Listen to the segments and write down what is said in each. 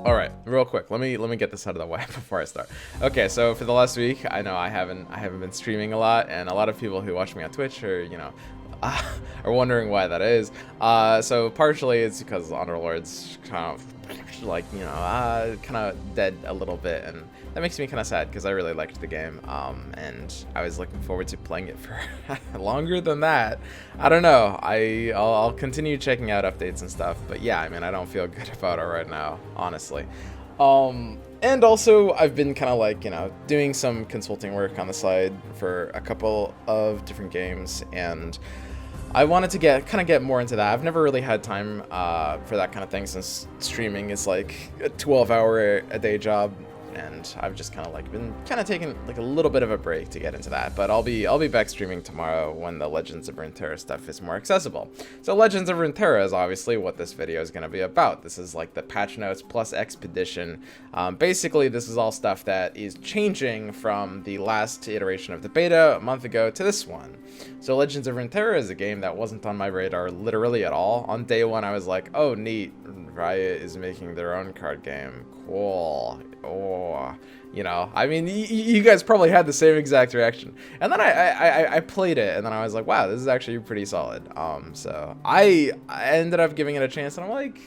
All right, real quick. Let me get this out of the way before I start. Okay, so for the last week, I know I haven't been streaming a lot, and a lot of people who watch me on Twitch are are wondering why that is. So partially it's because Underlord's kind of like kind of dead a little bit, and that makes me kind of sad because I really liked the game, and I was looking forward to playing it for longer than that. I don't know. I'll continue checking out updates and stuff, but yeah, I mean, I don't feel good about it right now, honestly. And also I've been kind of like, doing some consulting work on the side for a couple of different games, and I wanted to get more into that. I've never really had time for that kind of thing, since streaming is like a 12-hour a day job, and I've just been taking like a little bit of a break to get into that. But I'll be back streaming tomorrow when the Legends of Runeterra stuff is more accessible. So Legends of Runeterra is obviously what this video is going to be about. This is like the patch notes plus expedition. Basically, this is all stuff that is changing from the last iteration of the beta a month ago to this one. So Legends of Runeterra is a game that wasn't on my radar literally at all. On day one, I was like, oh, neat, Riot is making their own card game. Cool. Oh, I mean, you guys probably had the same exact reaction. And then I played it, and then I was like, wow, this is actually pretty solid. So I ended up giving it a chance, and I'm like,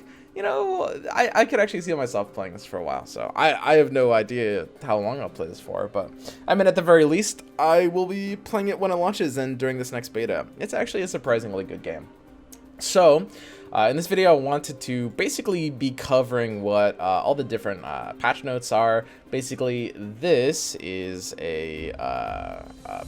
I could actually see myself playing this for a while. So I have no idea how long I'll play this for, but I mean, at the very least, I will be playing it when it launches and during this next beta. It's actually a surprisingly good game. So, in this video, I wanted to basically be covering what all the different patch notes are. Basically, this is a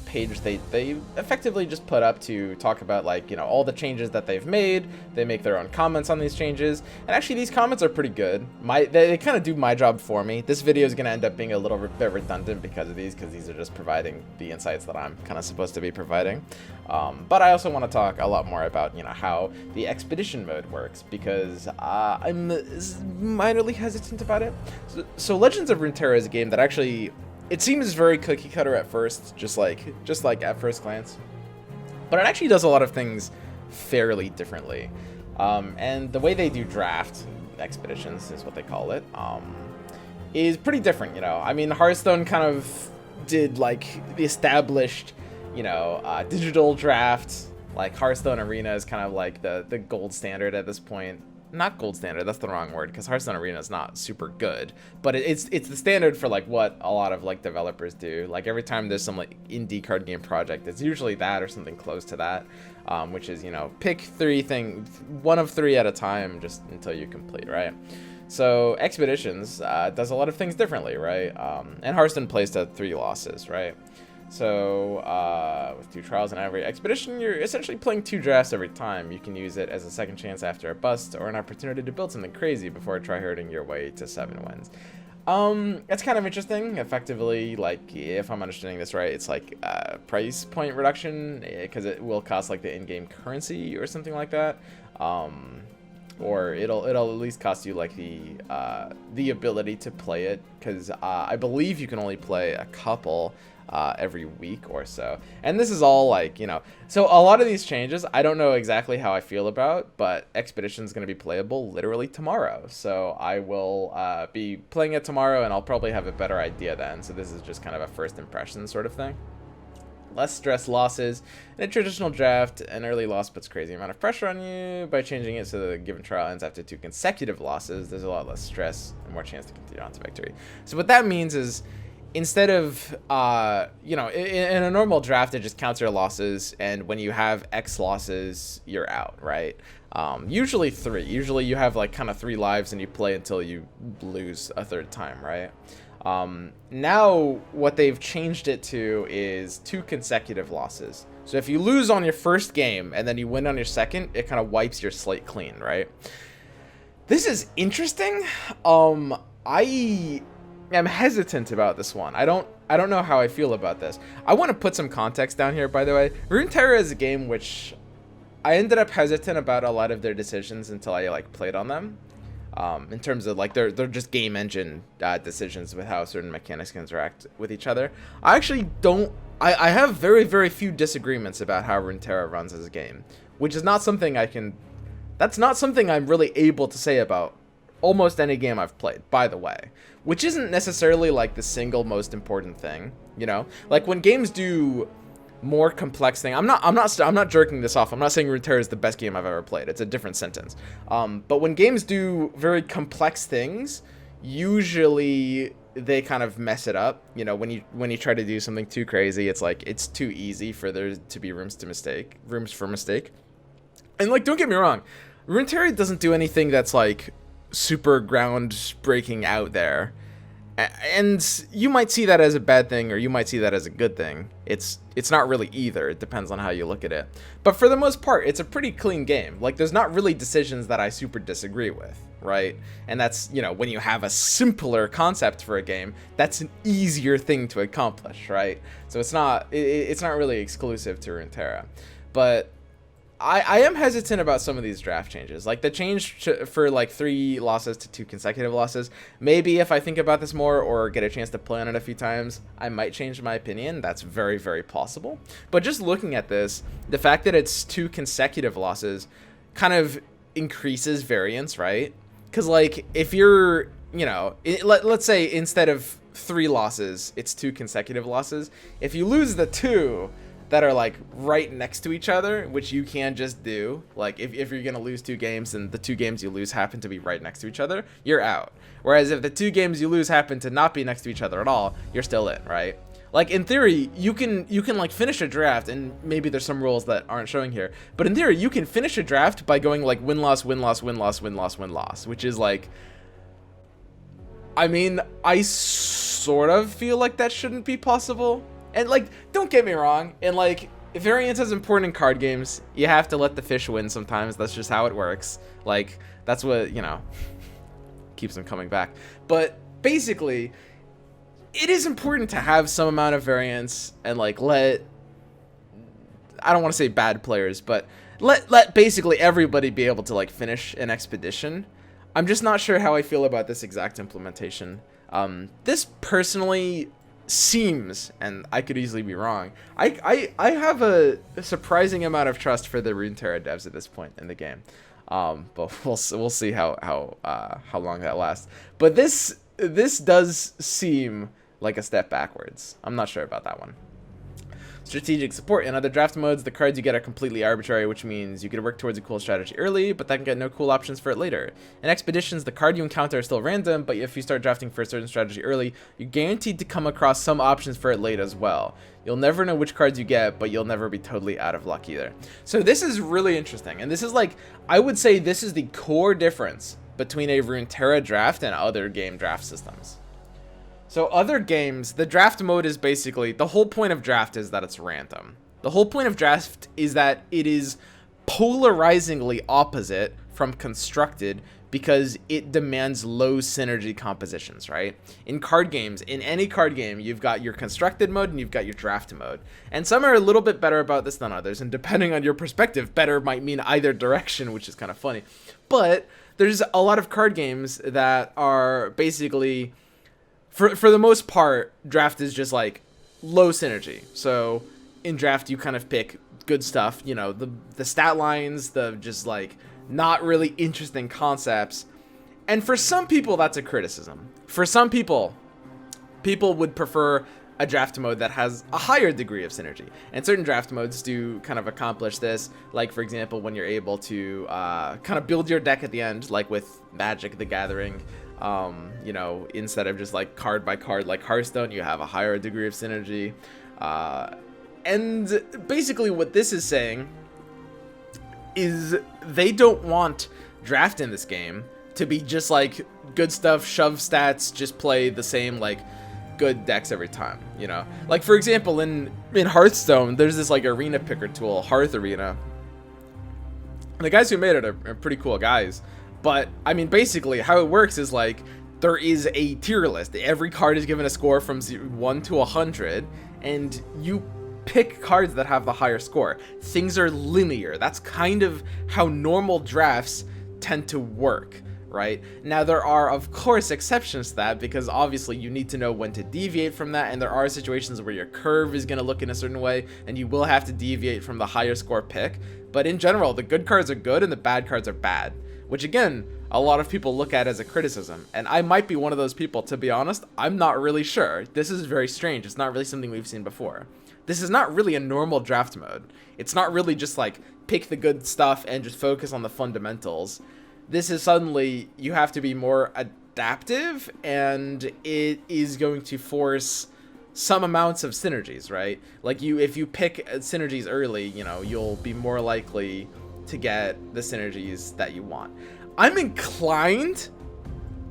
page they effectively just put up to talk about, like, all the changes that they've made. They make their own comments on these changes, and actually these comments are pretty good. They kind of do my job for me. This video is going to end up being a little bit redundant because of these are just providing the insights that I'm kind of supposed to be providing. But I also want to talk a lot more about how the expedition mode works, because I'm minorly hesitant about it. So Legends of Runeterra is a game that actually, it seems very cookie cutter at first, just like at first glance, but it actually does a lot of things fairly differently. And the way they do draft expeditions is what they call it, is pretty different. I mean, Hearthstone kind of did like the established digital draft. Like Hearthstone Arena is kind of like the gold standard at this point. Not gold standard, that's the wrong word, because Hearthstone Arena is not super good, but it's the standard for like what a lot of like developers do. Like every time there's some like indie card game project, it's usually that or something close to that, which is pick one of three at a time just until you complete, right? So Expeditions does a lot of things differently, right? And Hearthstone plays to 3 losses, right? So, with 2 trials in every expedition, you're essentially playing 2 drafts every time. You can use it as a second chance after a bust, or an opportunity to build something crazy before try-herding your way to 7 wins. It's kind of interesting. Effectively, like, if I'm understanding this right, it's like price point reduction, because it will cost like the in-game currency or something like that. Or it'll at least cost you like the ability to play it, because I believe you can only play a couple every week or so. And this is all like, so a lot of these changes I don't know exactly how I feel about, but Expedition is going to be playable literally tomorrow. So I will be playing it tomorrow, and I'll probably have a better idea then. So this is just kind of a first impression sort of thing. Less stress losses. In a traditional draft, an early loss puts crazy amount of pressure on you. By changing it so the given trial ends after 2 consecutive losses, there's a lot less stress and more chance to continue on to victory. So what that means is, instead of, in a normal draft, it just counts your losses, and when you have X losses, you're out, right? Usually 3. Usually you have like kind of 3 lives, and you play until you lose a 3rd time, right? Now what they've changed it to is 2 consecutive losses. So if you lose on your first game and then you win on your second, it kind of wipes your slate clean, right? This is interesting. I'm hesitant about this one. I don't know how I feel about this. I want to put some context down here, by the way. Runeterra is a game which I ended up hesitant about a lot of their decisions until I like played on them. In terms of like they're just game engine decisions with how certain mechanics can interact with each other. I actually don't. I have very, very few disagreements about how Runeterra runs as a game, which is not something I can. That's not something I'm really able to say about almost any game I've played, by the way, which isn't necessarily like the single most important thing, you know? Like when games do more complex thing, I'm not jerking this off. I'm not saying Runeterra is the best game I've ever played. It's a different sentence. But when games do very complex things, usually they kind of mess it up. You know, when you try to do something too crazy, it's like it's too easy for there to be rooms for mistake. And like, don't get me wrong, Runeterra doesn't do anything that's like super groundbreaking out there. And you might see that as a bad thing, or you might see that as a good thing. It's not really either. It depends on how you look at it. But for the most part, it's a pretty clean game. Like, there's not really decisions that I super disagree with, right? And that's, you know, when you have a simpler concept for a game, that's an easier thing to accomplish, right? So it's not really exclusive to Runeterra. But I am hesitant about some of these draft changes, like the change for like 3 losses to 2 consecutive losses. Maybe if I think about this more or get a chance to play on it a few times, I might change my opinion. That's very, very possible. But just looking at this, the fact that it's 2 consecutive losses kind of increases variance, right? Because like if you're, you know, let's say instead of 3 losses, it's 2 consecutive losses. If you lose the 2 that are like right next to each other, which you can just do, like if you're gonna lose 2 games and the 2 games you lose happen to be right next to each other, you're out. Whereas if the 2 games you lose happen to not be next to each other at all, you're still in, right? Like in theory, you can like finish a draft, and maybe there's some rules that aren't showing here, but in theory you can finish a draft by going like win-loss, win-loss, win-loss, win-loss, win-loss, which is like, I mean, I sort of feel like that shouldn't be possible. And like, don't get me wrong, and like, variance is important in card games. You have to let the fish win sometimes. That's just how it works. Like, that's what, you know, keeps them coming back. But basically, it is important to have some amount of variance and like I don't want to say bad players, but let basically everybody be able to like finish an expedition. I'm just not sure how I feel about this exact implementation. This personally seems, and I could easily be wrong, I have a surprising amount of trust for the Runeterra devs at this point in the game, but we'll see how long that lasts. But this does seem like a step backwards. I'm not sure about that one. Strategic support. In other draft modes, the cards you get are completely arbitrary, which means you can work towards a cool strategy early, but then get no cool options for it later. In expeditions, the card you encounter is still random, but if you start drafting for a certain strategy early, you're guaranteed to come across some options for it late as well. You'll never know which cards you get, but you'll never be totally out of luck either. So this is really interesting, and this is like, I would say this is the core difference between a Runeterra draft and other game draft systems. So other games, the draft mode is basically, the whole point of draft is that it's random. The whole point of draft is that it is polarizingly opposite from constructed because it demands low synergy compositions, right? In card games, in any card game, you've got your constructed mode and you've got your draft mode. And some are a little bit better about this than others, and depending on your perspective, better might mean either direction, which is kind of funny. But there's a lot of card games that are basically, for the most part, draft is just like low synergy. So in draft, you kind of pick good stuff, you know, the stat lines, the just like not really interesting concepts. And for some people, that's a criticism. For some people would prefer a draft mode that has a higher degree of synergy. And certain draft modes do kind of accomplish this. Like, for example, when you're able to kind of build your deck at the end, like with Magic the Gathering. You know, instead of just like card by card like Hearthstone, you have a higher degree of synergy. And basically what this is saying is they don't want draft in this game to be just like good stuff, shove stats, just play the same like good decks every time, you know? Like, for example, in Hearthstone, there's this like arena picker tool, Hearth Arena. The guys who made it are pretty cool guys. But, I mean, basically, how it works is, like, there is a tier list. Every card is given a score from 1 to 100, and you pick cards that have the higher score. Things are linear. That's kind of how normal drafts tend to work, right? Now, there are, of course, exceptions to that, because obviously you need to know when to deviate from that, and there are situations where your curve is going to look in a certain way, and you will have to deviate from the higher score pick. But in general, the good cards are good and the bad cards are bad, which again, a lot of people look at as a criticism. And I might be one of those people, to be honest. I'm not really sure. This is very strange. It's not really something we've seen before. This is not really a normal draft mode. It's not really just like pick the good stuff and just focus on the fundamentals. This is suddenly you have to be more adaptive, and it is going to force some amounts of synergies, right? Like if you pick synergies early, you know, you'll be more likely to get the synergies that you want. I'm inclined,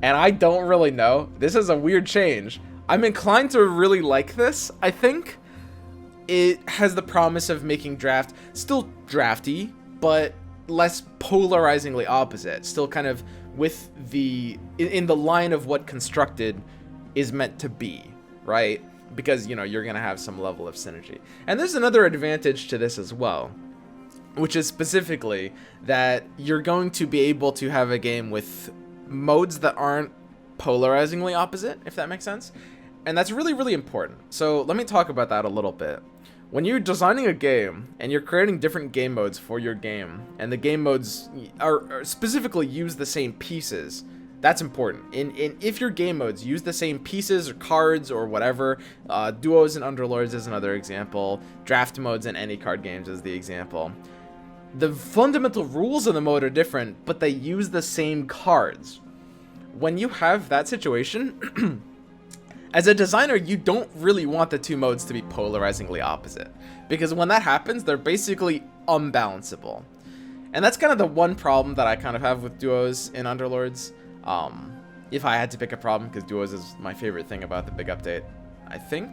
and I don't really know, this is a weird change, I'm inclined to really like this. I think it has the promise of making draft still drafty, but less polarizingly opposite, still kind of with the in the line of what constructed is meant to be, right? Because, you know, you're gonna have some level of synergy. And there's another advantage to this as well, which is specifically that you're going to be able to have a game with modes that aren't polarizingly opposite, if that makes sense. And that's really, really important. So let me talk about that a little bit. When you're designing a game and you're creating different game modes for your game, and the game modes are specifically use the same pieces, that's important. And if your game modes use the same pieces or cards or whatever, duos and underlords is another example, draft modes in any card games is the example. The fundamental rules of the mode are different, but they use the same cards. When you have that situation, as a designer, you don't really want the two modes to be polarizingly opposite, because when that happens, they're basically unbalanceable. And that's kind of the one problem that I kind of have with duos and underlords. If I had to pick a problem, because duos is my favorite thing about the big update, I think.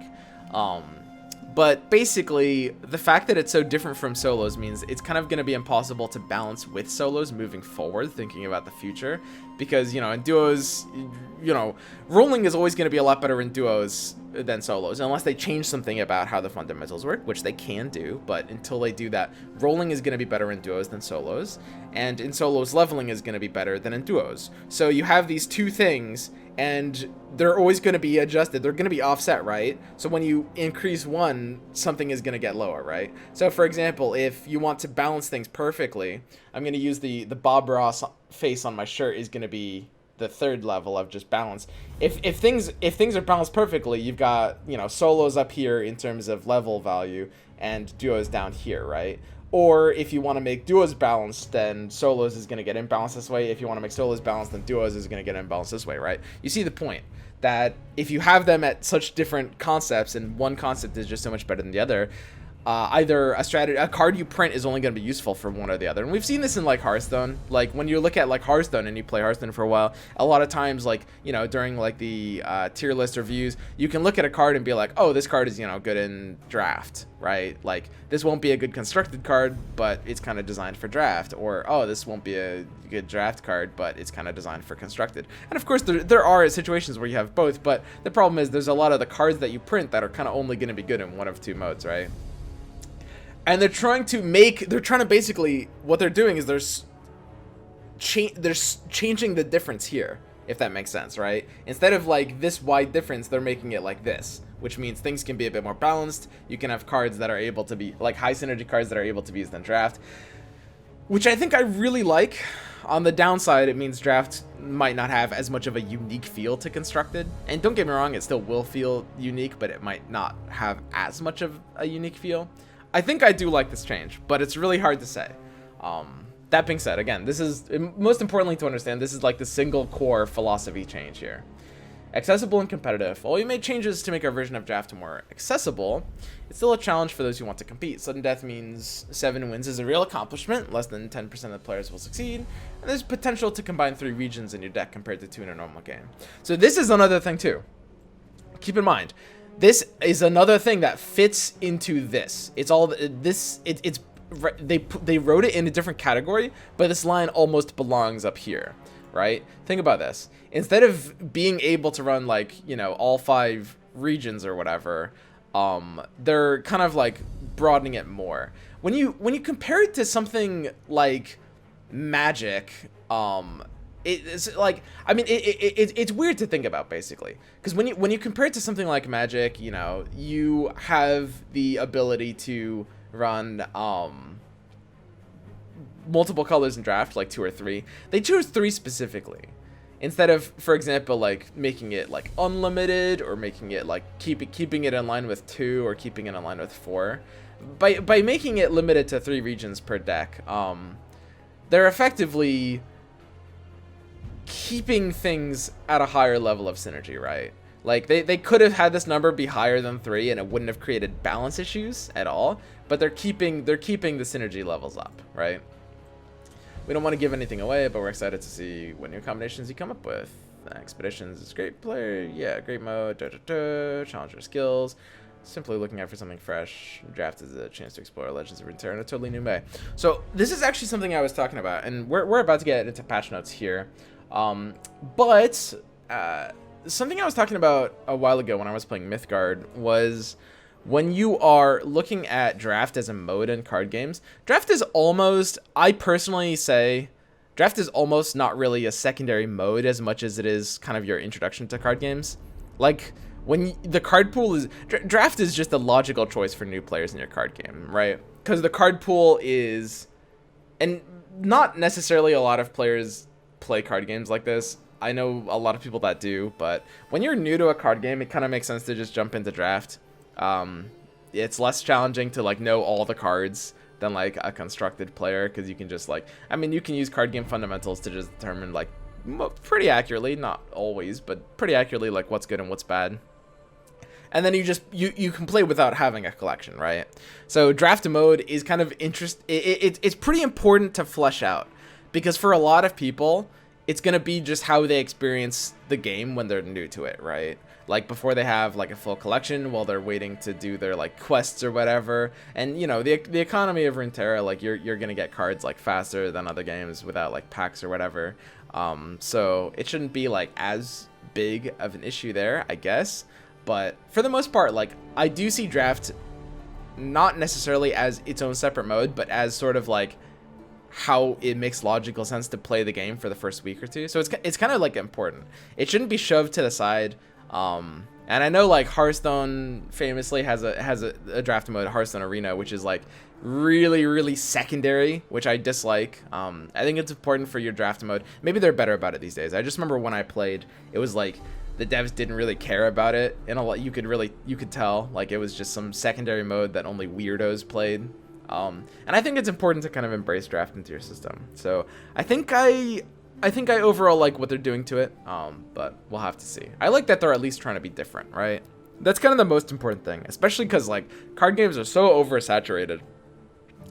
But basically, the fact that it's so different from solos means it's kind of going to be impossible to balance with solos moving forward, thinking about the future. Because, you know, in duos, you know, rolling is always going to be a lot better in duos than solos, unless they change something about how the fundamentals work, which they can do. But until they do that, rolling is going to be better in duos than solos. And in solos, leveling is going to be better than in duos. So you have these two things, and they're always going to be adjusted. They're going to be offset, right? So when you increase one, something is going to get lower, right? So for example, if you want to balance things perfectly, I'm going to use the Bob Ross face on my shirt is going to be the third level of just balance. If things are balanced perfectly, you've got, you know, solos up here in terms of level value and duos down here, right? Or if you want to make duos balanced, then solos is going to get imbalanced this way. If you want to make solos balanced, then duos is going to get imbalanced this way, right? You see the point, that if you have them at such different concepts and one concept is just so much better than the other, either a card you print is only going to be useful for one or the other. And we've seen this in like Hearthstone. Like when you look at like Hearthstone and you play Hearthstone for a while, a lot of times, like, you know, during like the tier list reviews, you can look at a card and be like, oh, this card is, you know, good in draft, right? Like this won't be a good constructed card, but it's kind of designed for draft. Or, oh, this won't be a good draft card, but it's kind of designed for constructed. And of course there are situations where you have both, but the problem is there's a lot of the cards that you print that are kind of only going to be good in one of two modes, right? And they're trying to basically, what they're doing is they're changing the difference here, if that makes sense, right? Instead of like this wide difference, they're making it like this, which means things can be a bit more balanced. You can have cards that are able to be, like high synergy cards that are able to be used in draft, which I think I really like. On the downside, it means draft might not have as much of a unique feel to constructed. And don't get me wrong, it still will feel unique, but it might not have as much of a unique feel. I think I do like this change, but it's really hard to say. That being said, again, this is, most importantly to understand, this is like the single core philosophy change here. Accessible and competitive. While we made changes to make our version of draft more accessible, it's still a challenge for those who want to compete. Sudden death means 7 wins is a real accomplishment. Less than 10% of the players will succeed. And there's potential to combine 3 regions in your deck compared to 2 in a normal game. So this is another thing too. Keep in mind, this is another thing that fits into this. It's all this. They wrote it in a different category, but this line almost belongs up here, right? Think about this. Instead of being able to run like, you know, all 5 regions or whatever, they're kind of like broadening it more. When you compare it to something like Magic, it's like, I mean, it's weird to think about, basically, because when you compare it to something like Magic, you know, you have the ability to run multiple colors in draft, like 2 or 3. They chose 3 specifically, instead of, for example, like making it like unlimited, or making it like keeping it in line with 2, or keeping it in line with 4. By making it limited to 3 regions per deck, they're effectively keeping things at a higher level of synergy, right? Like, they could have had this number be higher than 3 and it wouldn't have created balance issues at all, but they're keeping the synergy levels up, right? We don't want to give anything away, but we're excited to see what new combinations you come up with. Expeditions is great player, yeah, great mode, challenger skills. Simply looking out for something fresh. Draft is a chance to explore Legends of Runeterra in a totally new way. So this is actually something I was talking about, and we're about to get into patch notes here. But something I was talking about a while ago when I was playing Mythgard was, when you are looking at draft as a mode in card games, draft is almost, I personally say, draft is almost not really a secondary mode as much as it is kind of your introduction to card games. Like, when the card pool is, draft is just a logical choice for new players in your card game, right? Because the card pool is, and not necessarily a lot of players play card games like this. I know a lot of people that do, but when you're new to a card game, it kind of makes sense to just jump into draft. It's less challenging to like know all the cards than like a constructed player, because you can just like, I mean, you can use card game fundamentals to just determine like pretty accurately, not always, but pretty accurately, like what's good and what's bad. And then you can play without having a collection, right? So draft mode is kind of it's pretty important to flesh out, because for a lot of people, it's gonna be just how they experience the game when they're new to it, right? Like before they have like a full collection, while they're waiting to do their like quests or whatever. And you know, the economy of Runeterra, like you're gonna get cards like faster than other games without like packs or whatever. So it shouldn't be like as big of an issue there, I guess. But for the most part, like, I do see draft not necessarily as its own separate mode, but as sort of like how it makes logical sense to play the game for the first week or two. So it's kind of like important. It shouldn't be shoved to the side. And I know like Hearthstone famously has a draft mode, Hearthstone Arena, which is like really secondary, which I dislike. I think it's important for your draft mode. Maybe they're better about it these days. I just remember when I played, it was like the devs didn't really care about it, and a lot you could tell like it was just some secondary mode that only weirdos played. And I think it's important to kind of embrace draft into your system. So I think I overall like what they're doing to it, but we'll have to see. I like that they're at least trying to be different, right? That's kind of the most important thing, especially because like card games are so oversaturated.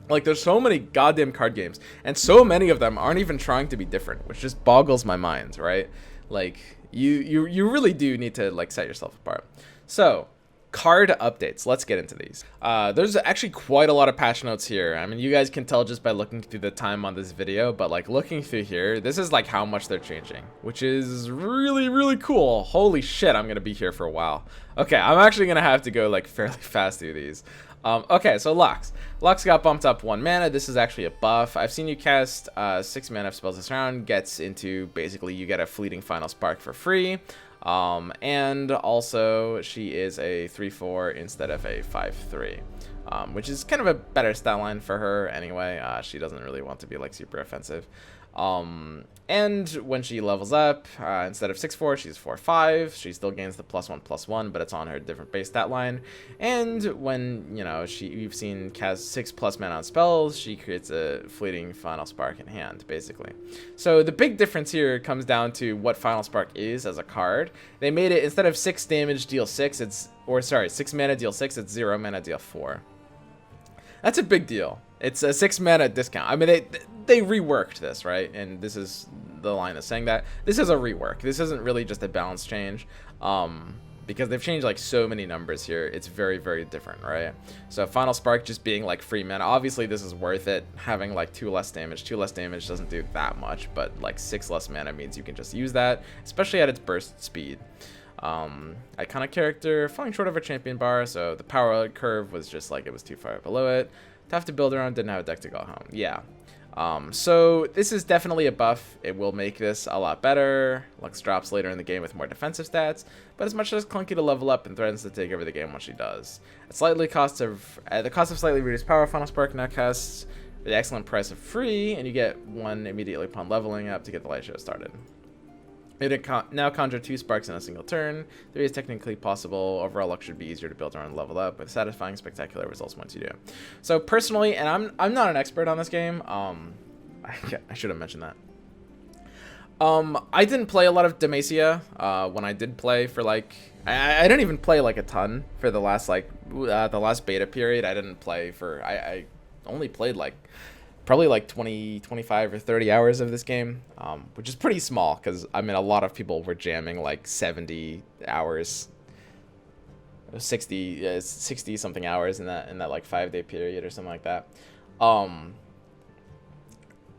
Like there's so many goddamn card games, and so many of them aren't even trying to be different, which just boggles my mind, right? Like you really do need to like set yourself apart. So card updates, let's get into these. There's actually quite a lot of patch notes here. I mean, you guys can tell just by looking through the time on this video, but like looking through here, this is like how much they're changing, which is really cool. Holy shit, I'm gonna be here for a while. Okay, I'm actually gonna have to go like fairly fast through these. Okay, so Lux got bumped up 1 mana. This is actually a buff. I've seen you cast 6 mana of spells this round. Gets into basically you get a fleeting final spark for free. And also she is a 3/4 instead of a 5/3, which is kind of a better stat line for her anyway. She doesn't really want to be like super offensive. And when she levels up, instead of 6/4, she's 4/5. She still gains the +1/+1, but it's on her different base stat line. And when, you know, you've seen cast 6+ mana on spells, she creates a fleeting final spark in hand, basically. So the big difference here comes down to what final spark is as a card. They made it, instead of 6 damage deal 6, 6 mana deal 6, it's 0 mana deal 4. That's a big deal. It's a 6 mana discount. I mean, they reworked this, right? And this is the line of saying that this is a rework. This isn't really just a balance change, because they've changed like so many numbers here. It's very different, right? So final spark just being like free mana. Obviously, this is worth it. Having like 2 less damage. 2 less damage doesn't do that much, but like 6 less mana means you can just use that, especially at its burst speed. Iconic character, falling short of a champion bar, so the power curve was just like it was too far below it. Tough to build around, didn't have a deck to go home. Yeah. So this is definitely a buff. It will make this a lot better. Lux drops later in the game with more defensive stats, but it's much less clunky to level up and threatens to take over the game once she does. At the cost of slightly reduced power, Final Spark now casts for the excellent price of free, and you get one immediately upon leveling up to get the light show started. It now conjure 2 sparks in a single turn. 3 is technically possible. Overall luck should be easier to build around and level up, with satisfying, spectacular results once you do. So personally, and I'm not an expert on this game. I should have mentioned that. I didn't play a lot of Demacia when I did play for like I didn't even play like a ton for the last the last beta period. I didn't play for I only played like probably like 20, 25 or 30 hours of this game, which is pretty small because I mean a lot of people were jamming like 70 hours, 60 something hours in that like 5-day period or something like that.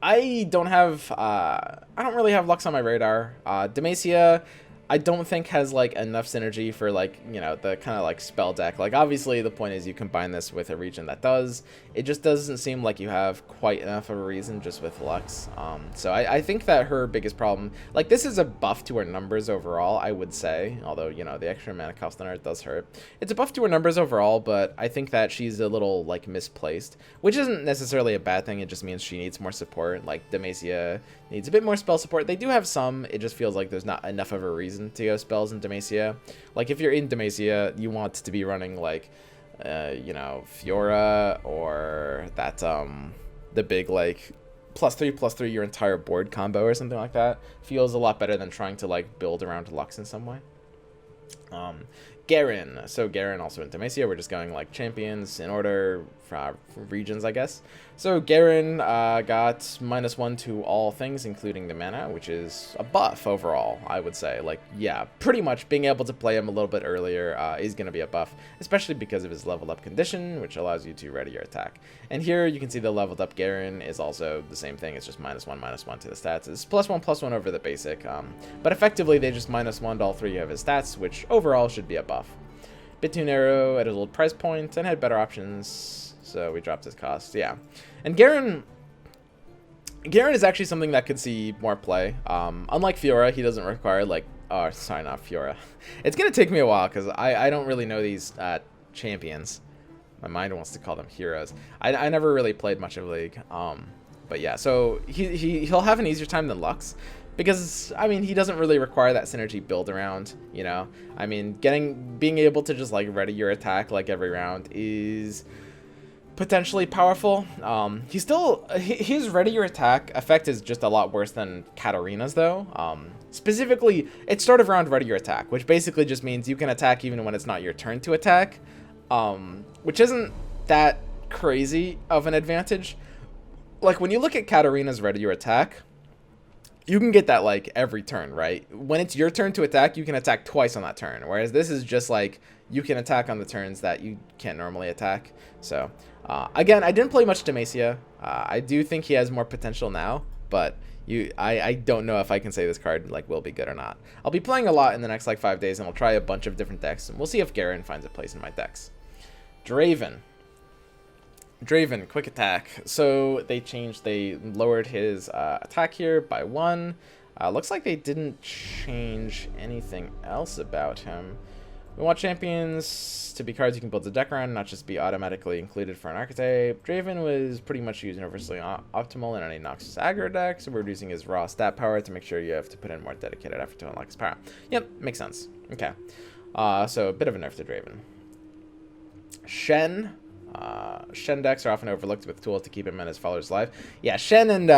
I don't really have Lux on my radar. Demacia, I don't think has like enough synergy for like, you know, the kind of like spell deck. Like obviously the point is you combine this with a region that does. It just doesn't seem like you have quite enough of a reason just with Lux. So I think that her biggest problem, like this is a buff to her numbers overall, I would say. Although, you know, the extra mana cost on her does hurt. It's a buff to her numbers overall, but I think that she's a little like misplaced, which isn't necessarily a bad thing. It just means she needs more support. Like Demacia needs a bit more spell support. They do have some. It just feels like there's not enough of a reason to go spells in Demacia. Like if you're in Demacia, you want to be running like you know, Fiora or that the big like +3/+3 your entire board combo or something like that. Feels a lot better than trying to like build around Lux in some way. Garen. So Garen also in Demacia. We're just going like champions in order for regions, I guess. So Garen got -1 to all things, including the mana, which is a buff overall, I would say. Like, yeah, pretty much being able to play him a little bit earlier is going to be a buff, especially because of his leveled up condition, which allows you to ready your attack. And here you can see the leveled up Garen is also the same thing. It's just -1/-1 to the stats. It's +1/+1 over the basic, but effectively they just -1 to all 3 of his stats, which overall should be a buff. Bit too narrow at his old price point and had better options, so we dropped his cost. Yeah, and Garen is actually something that could see more play. Unlike Fiora, he doesn't require like, oh sorry, not Fiora. It's gonna take me a while because I don't really know these champions. My mind wants to call them heroes. I never really played much of League. But yeah, so he'll have an easier time than Lux. Because, I mean, he doesn't really require that synergy build around, you know? I mean, being able to just, like, ready your attack, like, every round is potentially powerful. His ready your attack effect is just a lot worse than Katarina's, though. Specifically, it's start of round ready your attack, which basically just means you can attack even when it's not your turn to attack, which isn't that crazy of an advantage. Like, when you look at Katarina's ready your attack, you can get that like every turn, right? When it's your turn to attack, you can attack twice on that turn. Whereas this is just like you can attack on the turns that you can't normally attack. So again, I didn't play much Demacia. I do think he has more potential now, but I don't know if I can say this card like will be good or not. I'll be playing a lot in the next like 5 days, and I'll try a bunch of different decks, and we'll see if Garen finds a place in my decks. Draven, quick attack. So they lowered his attack here by 1. Looks like they didn't change anything else about him. We want champions to be cards you can build a deck around, not just be automatically included for an archetype. Draven was pretty much used universally optimal in any Noxus aggro deck, so we're reducing his raw stat power to make sure you have to put in more dedicated effort to unlock his power. Yep, makes sense. Okay. So a bit of a nerf to Draven. Shen. Shen decks are often overlooked with tools to keep him and his followers alive. Yeah, Shen and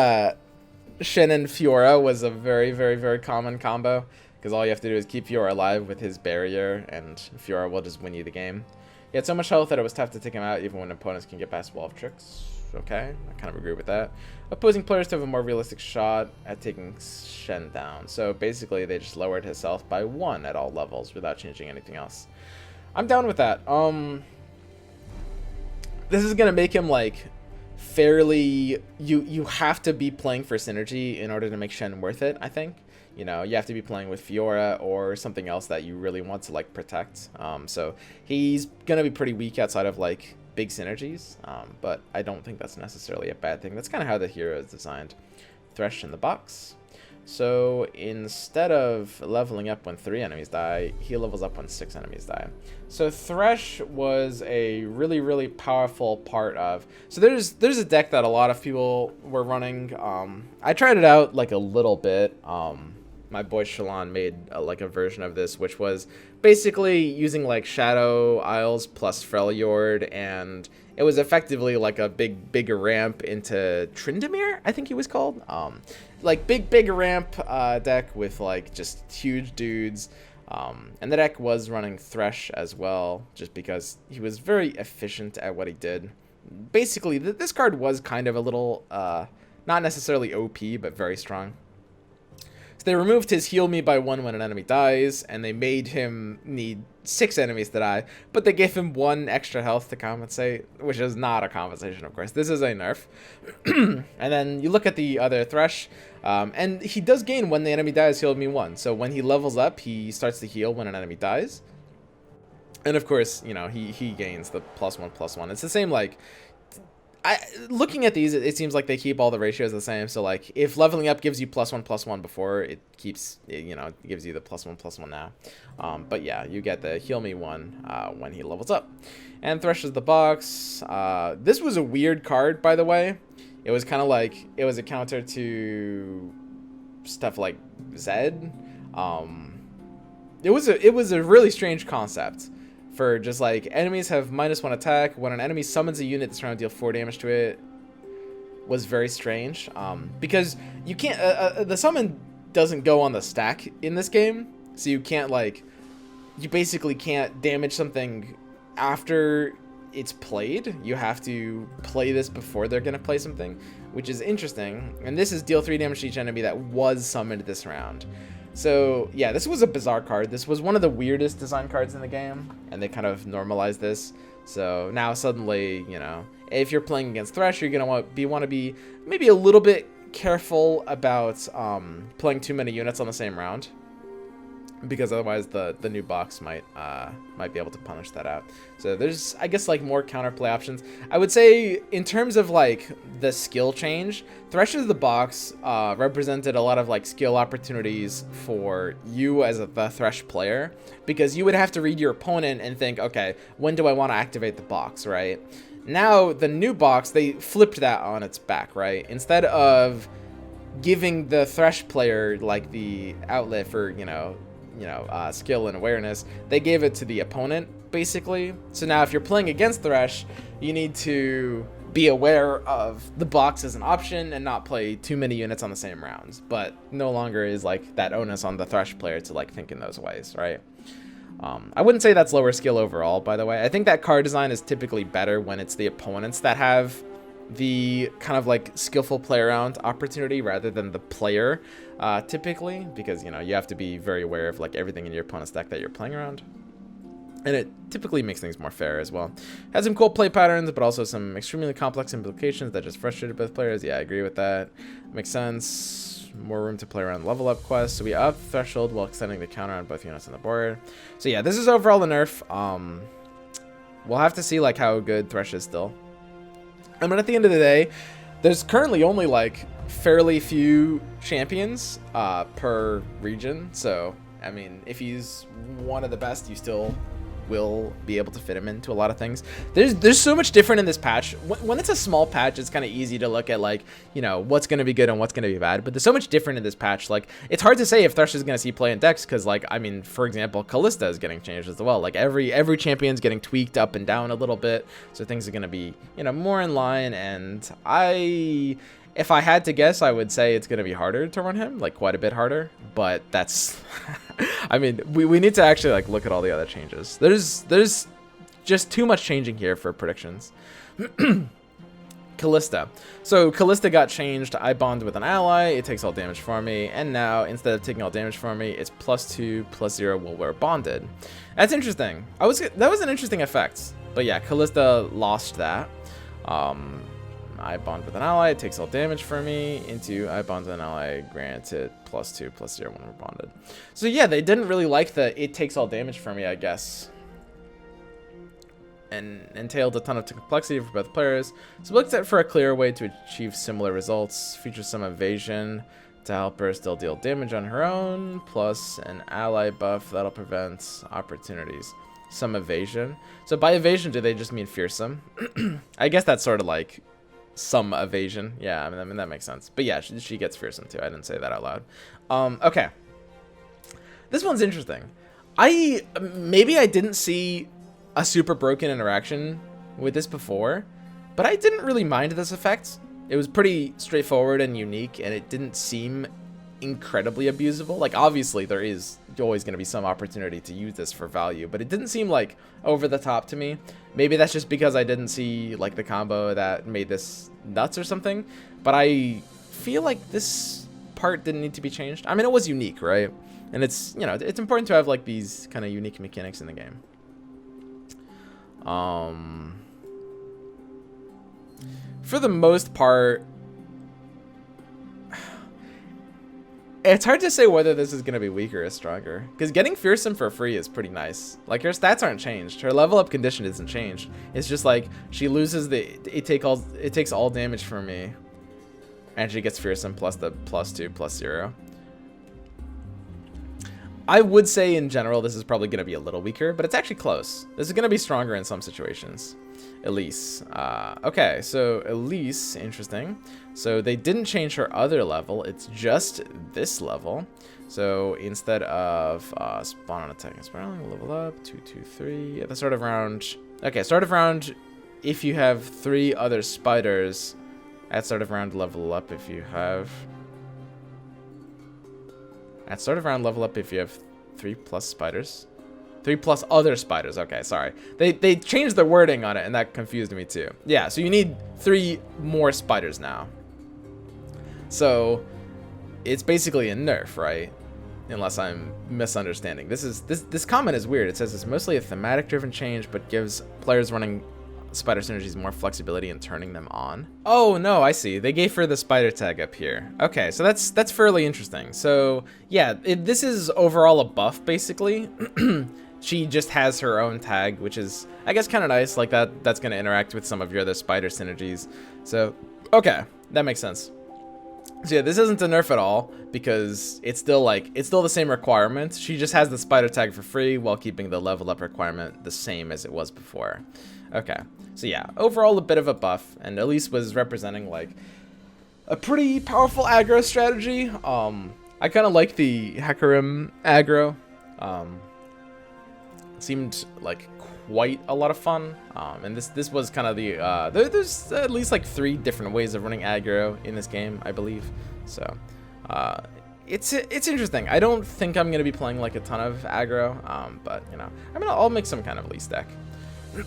Fiora was a very, very, very common combo, because all you have to do is keep Fiora alive with his barrier, and Fiora will just win you the game. He had so much health that it was tough to take him out, even when opponents can get past wall of tricks. Okay, I kind of agree with that. Opposing players to have a more realistic shot at taking Shen down. So basically, they just lowered his health by 1 at all levels without changing anything else. I'm down with that. This is gonna make him like fairly. You have to be playing for synergy in order to make Shen worth it. I think, you know, you have to be playing with Fiora or something else that you really want to like protect. So he's gonna be pretty weak outside of like big synergies, but I don't think that's necessarily a bad thing. That's kind of how the hero is designed. Thresh in the box. So instead of leveling up when 3 enemies die, he levels up when 6 enemies die. So Thresh was a really powerful part of. So there's a deck that a lot of people were running. I tried it out like a little bit. My boy Shalon made like a version of this, which was basically using like Shadow Isles plus Freljord, and it was effectively like a big ramp into Tryndamere, I think he was called. Like big ramp deck with like just huge dudes. And the deck was running Thresh as well, just because he was very efficient at what he did. Basically, this card was kind of a little, not necessarily OP, but very strong. So they removed his heal me by 1 when an enemy dies, and they made him need 6 enemies to die, but they gave him 1 extra health to compensate, which is not a compensation, of course. This is a nerf. And then you look at the other Thresh, and he does gain when the enemy dies, heal me 1. So when he levels up, he starts to heal when an enemy dies. And of course, you know, he gains the +1/+1. It's the same, like, looking at these, it seems like they keep all the ratios the same. So like, if leveling up gives you +1/+1 before, it keeps, you know, it gives you the +1/+1 now. But yeah, you get the heal me 1 when he levels up. And Thresh is the box. This was a weird card, by the way. It was kind of like, it was a counter to stuff like Zed. It was a really strange concept. For just like, enemies have -1 attack. When an enemy summons a unit that's around, deal 4 damage to it. Was very strange. Because you can't, the summon doesn't go on the stack in this game. So you can't like, you basically can't damage something after it's played. You have to play this before they're going to play something, which is interesting. And this is deal 3 damage to each enemy that was summoned this round. So yeah, this was a bizarre card. This was one of the weirdest design cards in the game, and they kind of normalized this. So now suddenly, you know, if you're playing against Thresh, you're gonna want to be maybe a little bit careful about playing too many units on the same round, because otherwise the new box might be able to punish that out. So there's, I guess, like more counterplay options. I would say in terms of like the skill change, Thresh is the box represented a lot of like skill opportunities for you as the Thresh player, because you would have to read your opponent and think, okay, when do I want to activate the box, right? Now the new box, they flipped that on its back, right? Instead of giving the Thresh player like the outlet for, skill and awareness, they gave it to the opponent, basically. So now if you're playing against Thresh, you need to be aware of the box as an option and not play too many units on the same rounds. But no longer is like that onus on the Thresh player to like think in those ways, right? I wouldn't say that's lower skill overall, by the way. I think that card design is typically better when it's the opponents that have the kind of like skillful play around opportunity rather than the player, typically, because, you know, you have to be very aware of like everything in your opponent's deck that you're playing around. And it typically makes things more fair as well. Has some cool play patterns, but also some extremely complex implications that just frustrated both players. Yeah, I agree with that. Makes sense. More room to play around level up quests. So we up threshold while extending the counter on both units on the board. So yeah, this is overall a nerf. We'll have to see like how good Thresh is still. I mean, at the end of the day, there's currently only like fairly few champions per region. So I mean, if he's one of the best, you still will be able to fit him into a lot of things. There's so much different in this patch. When it's a small patch, it's kind of easy to look at like, you know, what's going to be good and what's going to be bad. But there's so much different in this patch. Like, it's hard to say if Thresh is going to see play in decks, because like, I mean, for example, Calista is getting changed as well. Like every champion's getting tweaked up and down a little bit, so things are going to be, you know, more in line. And if I had to guess, I would say it's going to be harder to run him, like quite a bit harder. But that's, I mean, we need to actually like look at all the other changes. There's just too much changing here for predictions. Calista. So Calista got changed. I bond with an ally. It takes all damage for me. And now, instead of taking all damage for me, it's +2/+0 while we're bonded. That's interesting. That was an interesting effect. But yeah, Calista lost that. I bond with an ally, it takes all damage for me, into I bond with an ally, granted +2/+0 when we're bonded. So yeah, they didn't really like the it takes all damage for me, I guess. and entailed a ton of complexity for both players. So we looked at for a clear way to achieve similar results. Features some evasion to help her still deal damage on her own, plus an ally buff that'll prevent opportunities. Some evasion. So by evasion, do they just mean fearsome? I guess that's sort of like some evasion. Yeah, I mean that makes sense. But yeah, she gets fearsome too. I didn't say that out loud. Okay. This one's interesting. Maybe I didn't see a super broken interaction with this before, but I didn't really mind this effect. It was pretty straightforward and unique, and it didn't seem incredibly abusable. Like, obviously there is always going to be some opportunity to use this for value, but it didn't seem like over the top to me. Maybe that's just because I didn't see like the combo that made this nuts or something, but I feel like this part didn't need to be changed. I mean, it was unique, right? And it's, you know, it's important to have like these kind of unique mechanics in the game. For the most part, it's hard to say whether this is going to be weaker or stronger, because getting fearsome for free is pretty nice. Like, her stats aren't changed, her level up condition isn't changed. It's just like she loses the it takes all damage from me, and she gets fearsome plus the +2/+0. I would say in general this is probably going to be a little weaker, but it's actually close. This is going to be stronger in some situations. Elise. Okay, so Elise, interesting. So they didn't change her other level, it's just this level. So instead of spawn on attack and spiraling, level up, 2, 2, 3. At the start of round. Okay, start of round, if you have 3 other spiders. At start of round, level up if you have. At start of round, level up if you have 3+ spiders. 3+ other spiders. Okay, sorry. They changed the wording on it, and that confused me too. Yeah, so you need 3 more spiders now. So it's basically a nerf, right? Unless I'm misunderstanding. This comment is weird. It says it's mostly a thematic driven change, but gives players running spider synergies more flexibility in turning them on. Oh no, I see. They gave her the spider tag up here. Okay, so that's fairly interesting. So yeah, this is overall a buff basically. She just has her own tag, which is, I guess, kind of nice. Like that's going to interact with some of your other spider synergies. So okay, that makes sense. So yeah, this isn't a nerf at all, because it's still the same requirement. She just has the spider tag for free while keeping the level up requirement the same as it was before. Okay, so yeah, overall a bit of a buff, and Elise was representing like a pretty powerful aggro strategy. I kind of like the Hecarim aggro. Seemed like quite a lot of fun, and this was kind of the there's at least like 3 different ways of running aggro in this game, I believe. So it's interesting. I don't think I'm gonna be playing like a ton of aggro, but you know, I'll make some kind of Elise deck.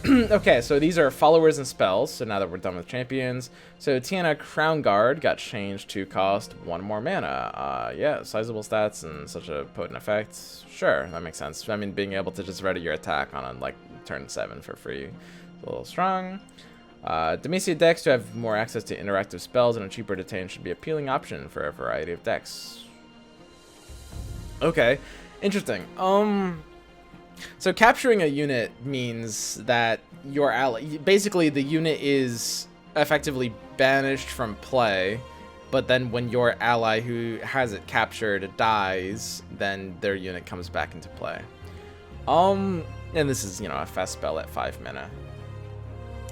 Okay, so these are followers and spells. So now that we're done with champions, so Tiana Crown Guard got changed to cost 1 more mana. Yeah, sizable stats and such a potent effect. Sure, that makes sense. I mean, being able to just ready your attack on like turn 7 for free is a little strong. Demacia decks to have more access to interactive spells and a cheaper detain should be an appealing option for a variety of decks. Okay, interesting. So capturing a unit means that your ally, basically the unit is effectively banished from play, but then when your ally who has it captured dies, then their unit comes back into play. And this is, you know, a fast spell at 5 mana.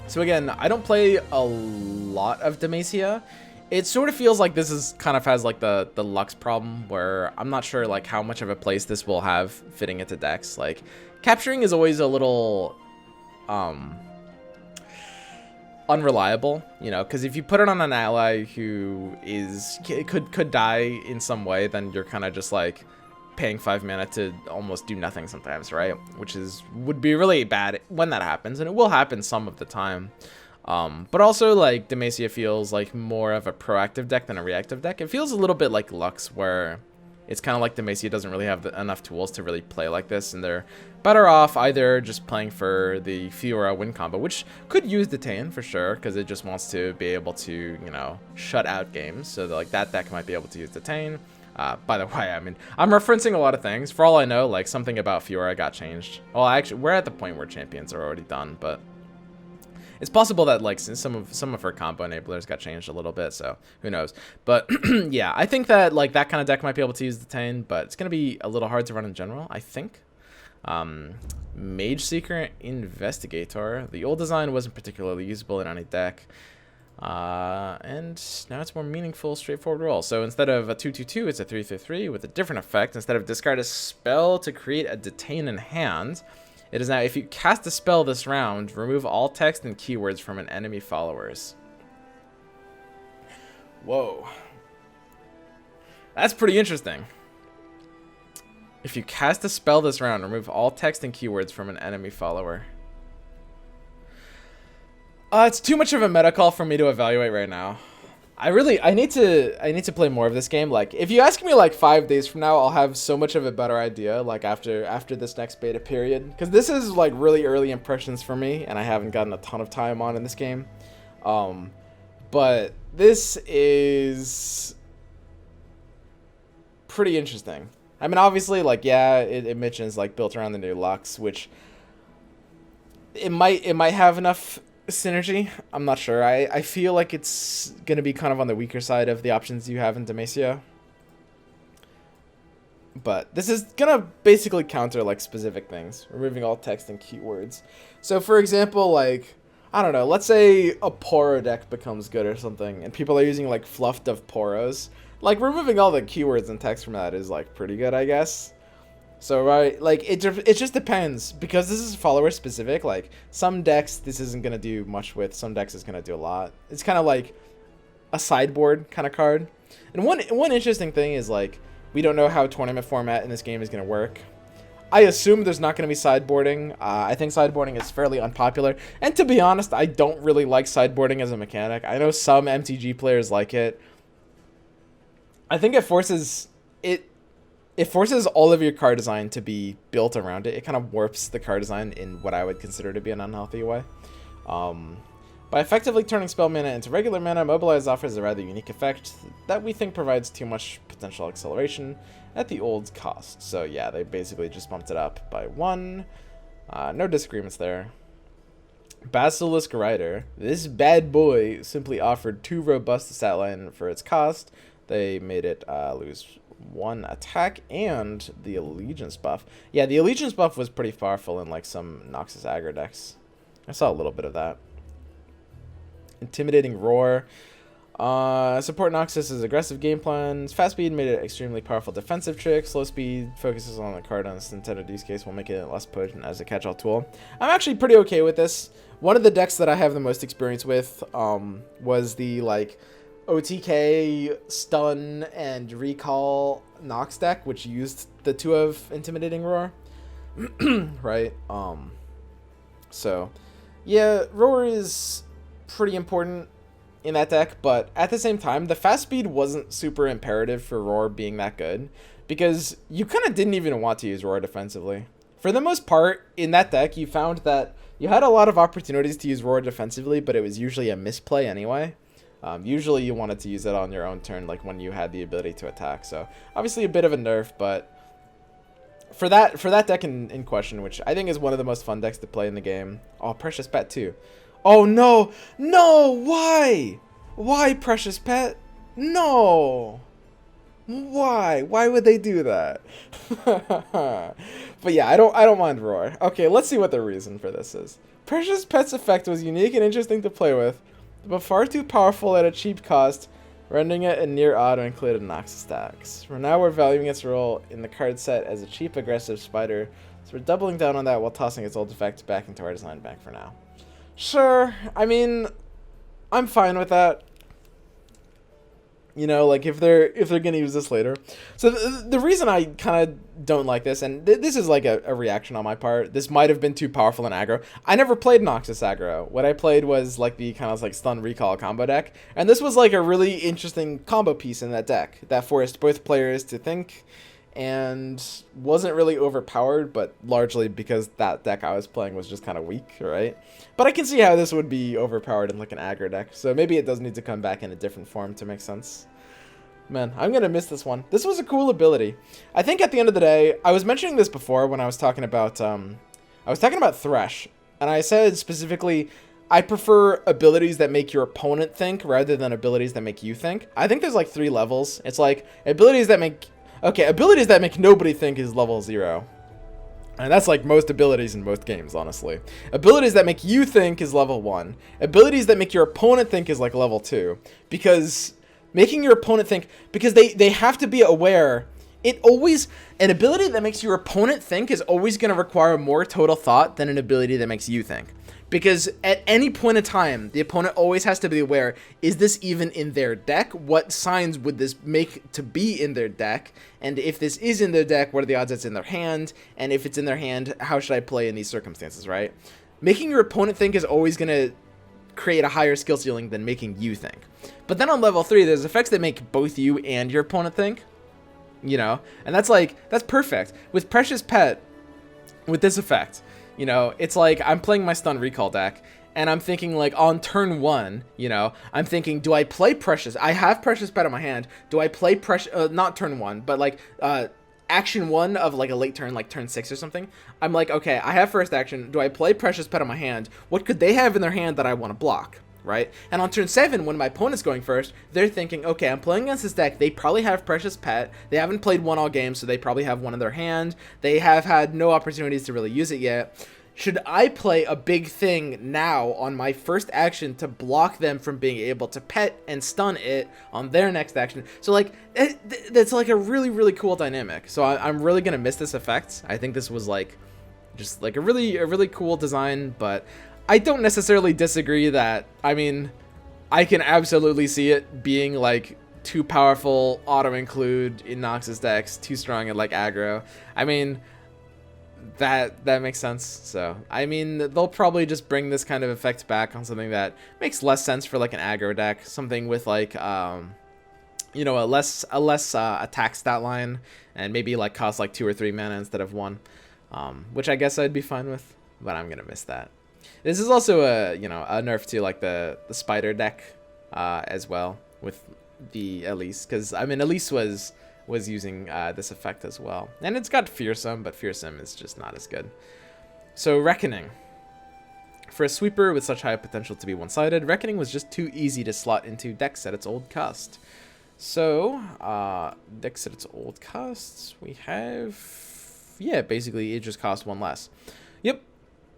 So again, I don't play a lot of Demacia. It sort of feels like this is kind of has like the Lux problem, where I'm not sure like how much of a place this will have fitting into decks. Like, capturing is always a little unreliable, you know, because if you put it on an ally who could die in some way, then you're kind of just like paying 5 mana to almost do nothing sometimes, right? Which would be really bad when that happens, and it will happen some of the time. But also, like, Demacia feels like more of a proactive deck than a reactive deck. It feels a little bit like Lux, where it's kind of like Demacia doesn't really have enough tools to really play like this, and they're better off either just playing for the Fiora win combo, which could use Detain for sure, because it just wants to be able to, you know, shut out games. So like that deck might be able to use Detain. By the way, I mean, I'm referencing a lot of things. For all I know, like, something about Fiora got changed. Well, actually, we're at the point where champions are already done, but It's possible that like some of her combo enablers got changed a little bit, so who knows. But yeah, I think that like that kind of deck might be able to use Detain, but it's gonna be a little hard to run in general, I think. Mage Seeker Investigator. The old design wasn't particularly usable in any deck. And now it's more meaningful, straightforward role. So instead of a 2/2/2, it's a 3/3/3 with a different effect. Instead of discard a spell to create a Detain in hand, it is now if you cast a spell this round, remove all text and keywords from an enemy followers. Whoa. That's pretty interesting. If you cast a spell this round, remove all text and keywords from an enemy follower. It's too much of a meta call for me to evaluate right now. I need to play more of this game. Like, if you ask me like 5 days from now, I'll have so much of a better idea. Like after this next beta period, because this is like really early impressions for me, and I haven't gotten a ton of time on in this game. But this is pretty interesting. I mean, obviously, like, yeah, it mentions like built around the new Lux, which it might have enough synergy. I'm not sure. I feel like it's gonna be kind of on the weaker side of the options you have in Demacia. But this is gonna basically counter like specific things, removing all text and keywords. So for example, like, I don't know, let's say a Poro deck becomes good or something, and people are using like fluffed of Poros. Like, removing all the keywords and text from that is like pretty good, I guess. So, right, like, it just depends, because this is follower specific. Like, some decks this isn't going to do much with, some decks is going to do a lot. It's kind of like a sideboard kind of card. And one interesting thing is, like, we don't know how tournament format in this game is going to work. I assume there's not going to be sideboarding. I think sideboarding is fairly unpopular. And to be honest, I don't really like sideboarding as a mechanic. I know some MTG players like it. I think it forces all of your card design to be built around it. It kind of warps the card design in what I would consider to be an unhealthy way. By effectively turning spell mana into regular mana, Mobilize offers a rather unique effect that we think provides too much potential acceleration at the old cost. So yeah, they basically just bumped it up by 1. No disagreements there. Basilisk Rider. This bad boy simply offered 2 robust to stat line for its cost. They made it lose 1 attack and the Allegiance buff. Yeah, the Allegiance buff was pretty powerful in like some Noxus aggro decks. I saw a little bit of that. Intimidating Roar. Support Noxus' aggressive game plans. Fast speed made it extremely powerful defensive trick. Slow speed focuses on the card on Nintendo use case will make it less potent as a catch-all tool. I'm actually pretty okay with this. One of the decks that I have the most experience with was the like OTK, Stun, and Recall Nox deck, which used the 2 of Intimidating Roar. Right? So, yeah, Roar is pretty important in that deck, but at the same time, the fast speed wasn't super imperative for Roar being that good, because you kind of didn't even want to use Roar defensively. For the most part, in that deck, you found that you had a lot of opportunities to use Roar defensively, but it was usually a misplay anyway. Usually you wanted to use it on your own turn, like when you had the ability to attack. So obviously a bit of a nerf, but for that deck in question, which I think is one of the most fun decks to play in the game. Oh, Precious Pet too. Oh no, no, why? Why Precious Pet? No. Why would they do that? But yeah, I don't mind Roar. Okay, let's see what the reason for this is. Precious Pet's effect was unique and interesting to play with, but far too powerful at a cheap cost, rendering it a near auto-included Noxus stacks. For now, we're valuing its role in the card set as a cheap aggressive spider, so we're doubling down on that while tossing its old effect back into our design bank for now. Sure, I mean, I'm fine with that. You know, like if they're gonna use this later. So the reason I kind of don't like this, and this is like a reaction on my part, this might have been too powerful in aggro. I never played Noxus aggro. What I played was like the kind of like stun recall combo deck, and this was like a really interesting combo piece in that deck that forced both players to think, and wasn't really overpowered, but largely because that deck I was playing was just kind of weak, right? But I can see how this would be overpowered in like an aggro deck, so maybe it does need to come back in a different form to make sense. Man, I'm gonna miss this one. This was a cool ability. I think at the end of the day, I was mentioning this before when I was talking about Thresh, and I said specifically I prefer abilities that make your opponent think rather than abilities that make you think. I think there's like 3 levels. It's like abilities that make... Okay, abilities that make nobody think is level 0. And that's like most abilities in most games, honestly. Abilities that make you think is level 1. Abilities that make your opponent think is like level 2. Because making your opponent think... Because they have to be aware... An ability that makes your opponent think is always going to require more total thought than an ability that makes you think. Because at any point in time, the opponent always has to be aware, is this even in their deck? What signs would this make to be in their deck? And if this is in their deck, what are the odds it's in their hand? And if it's in their hand, how should I play in these circumstances, right? Making your opponent think is always going to create a higher skill ceiling than making you think. But then on level 3, there's effects that make both you and your opponent think. You know, and that's perfect. With Precious Pet, with this effect, you know, it's like I'm playing my Stun Recall deck, and I'm thinking like on turn 1, you know, I'm thinking, do I play Precious? I have Precious Pet in my hand. Do I play Precious, not turn 1, but like action 1 of like a late turn, like turn 6 or something. I'm like, okay, I have first action. Do I play Precious Pet in my hand? What could they have in their hand that I want to block? Right? And on turn 7, when my opponent's going first, they're thinking, okay, I'm playing against this deck. They probably have Precious Pet. They haven't played one all game, so they probably have one in their hand. They have had no opportunities to really use it yet. Should I play a big thing now on my first action to block them from being able to pet and stun it on their next action? So like, that's like a really, really cool dynamic. So I'm really going to miss this effect. I think this was like, just like a really cool design, but I don't necessarily disagree that, I mean, I can absolutely see it being like too powerful, auto-include in Noxus decks, too strong in like aggro. I mean, that makes sense. So, I mean, they'll probably just bring this kind of effect back on something that makes less sense for like an aggro deck, something with like, you know, a less attack stat line, and maybe like cost like 2 or 3 mana instead of 1, which I guess I'd be fine with, but I'm gonna miss that. This is also a, you know, a nerf to like the spider deck as well with the Elise, because I mean Elise was using this effect as well, and it's got Fearsome, but Fearsome is just not as good. So Reckoning. For a sweeper with such high potential to be one-sided, Reckoning was just too easy to slot into decks at its old cost. So decks at its old costs, we have, yeah, basically it just costs 1 less. Yep.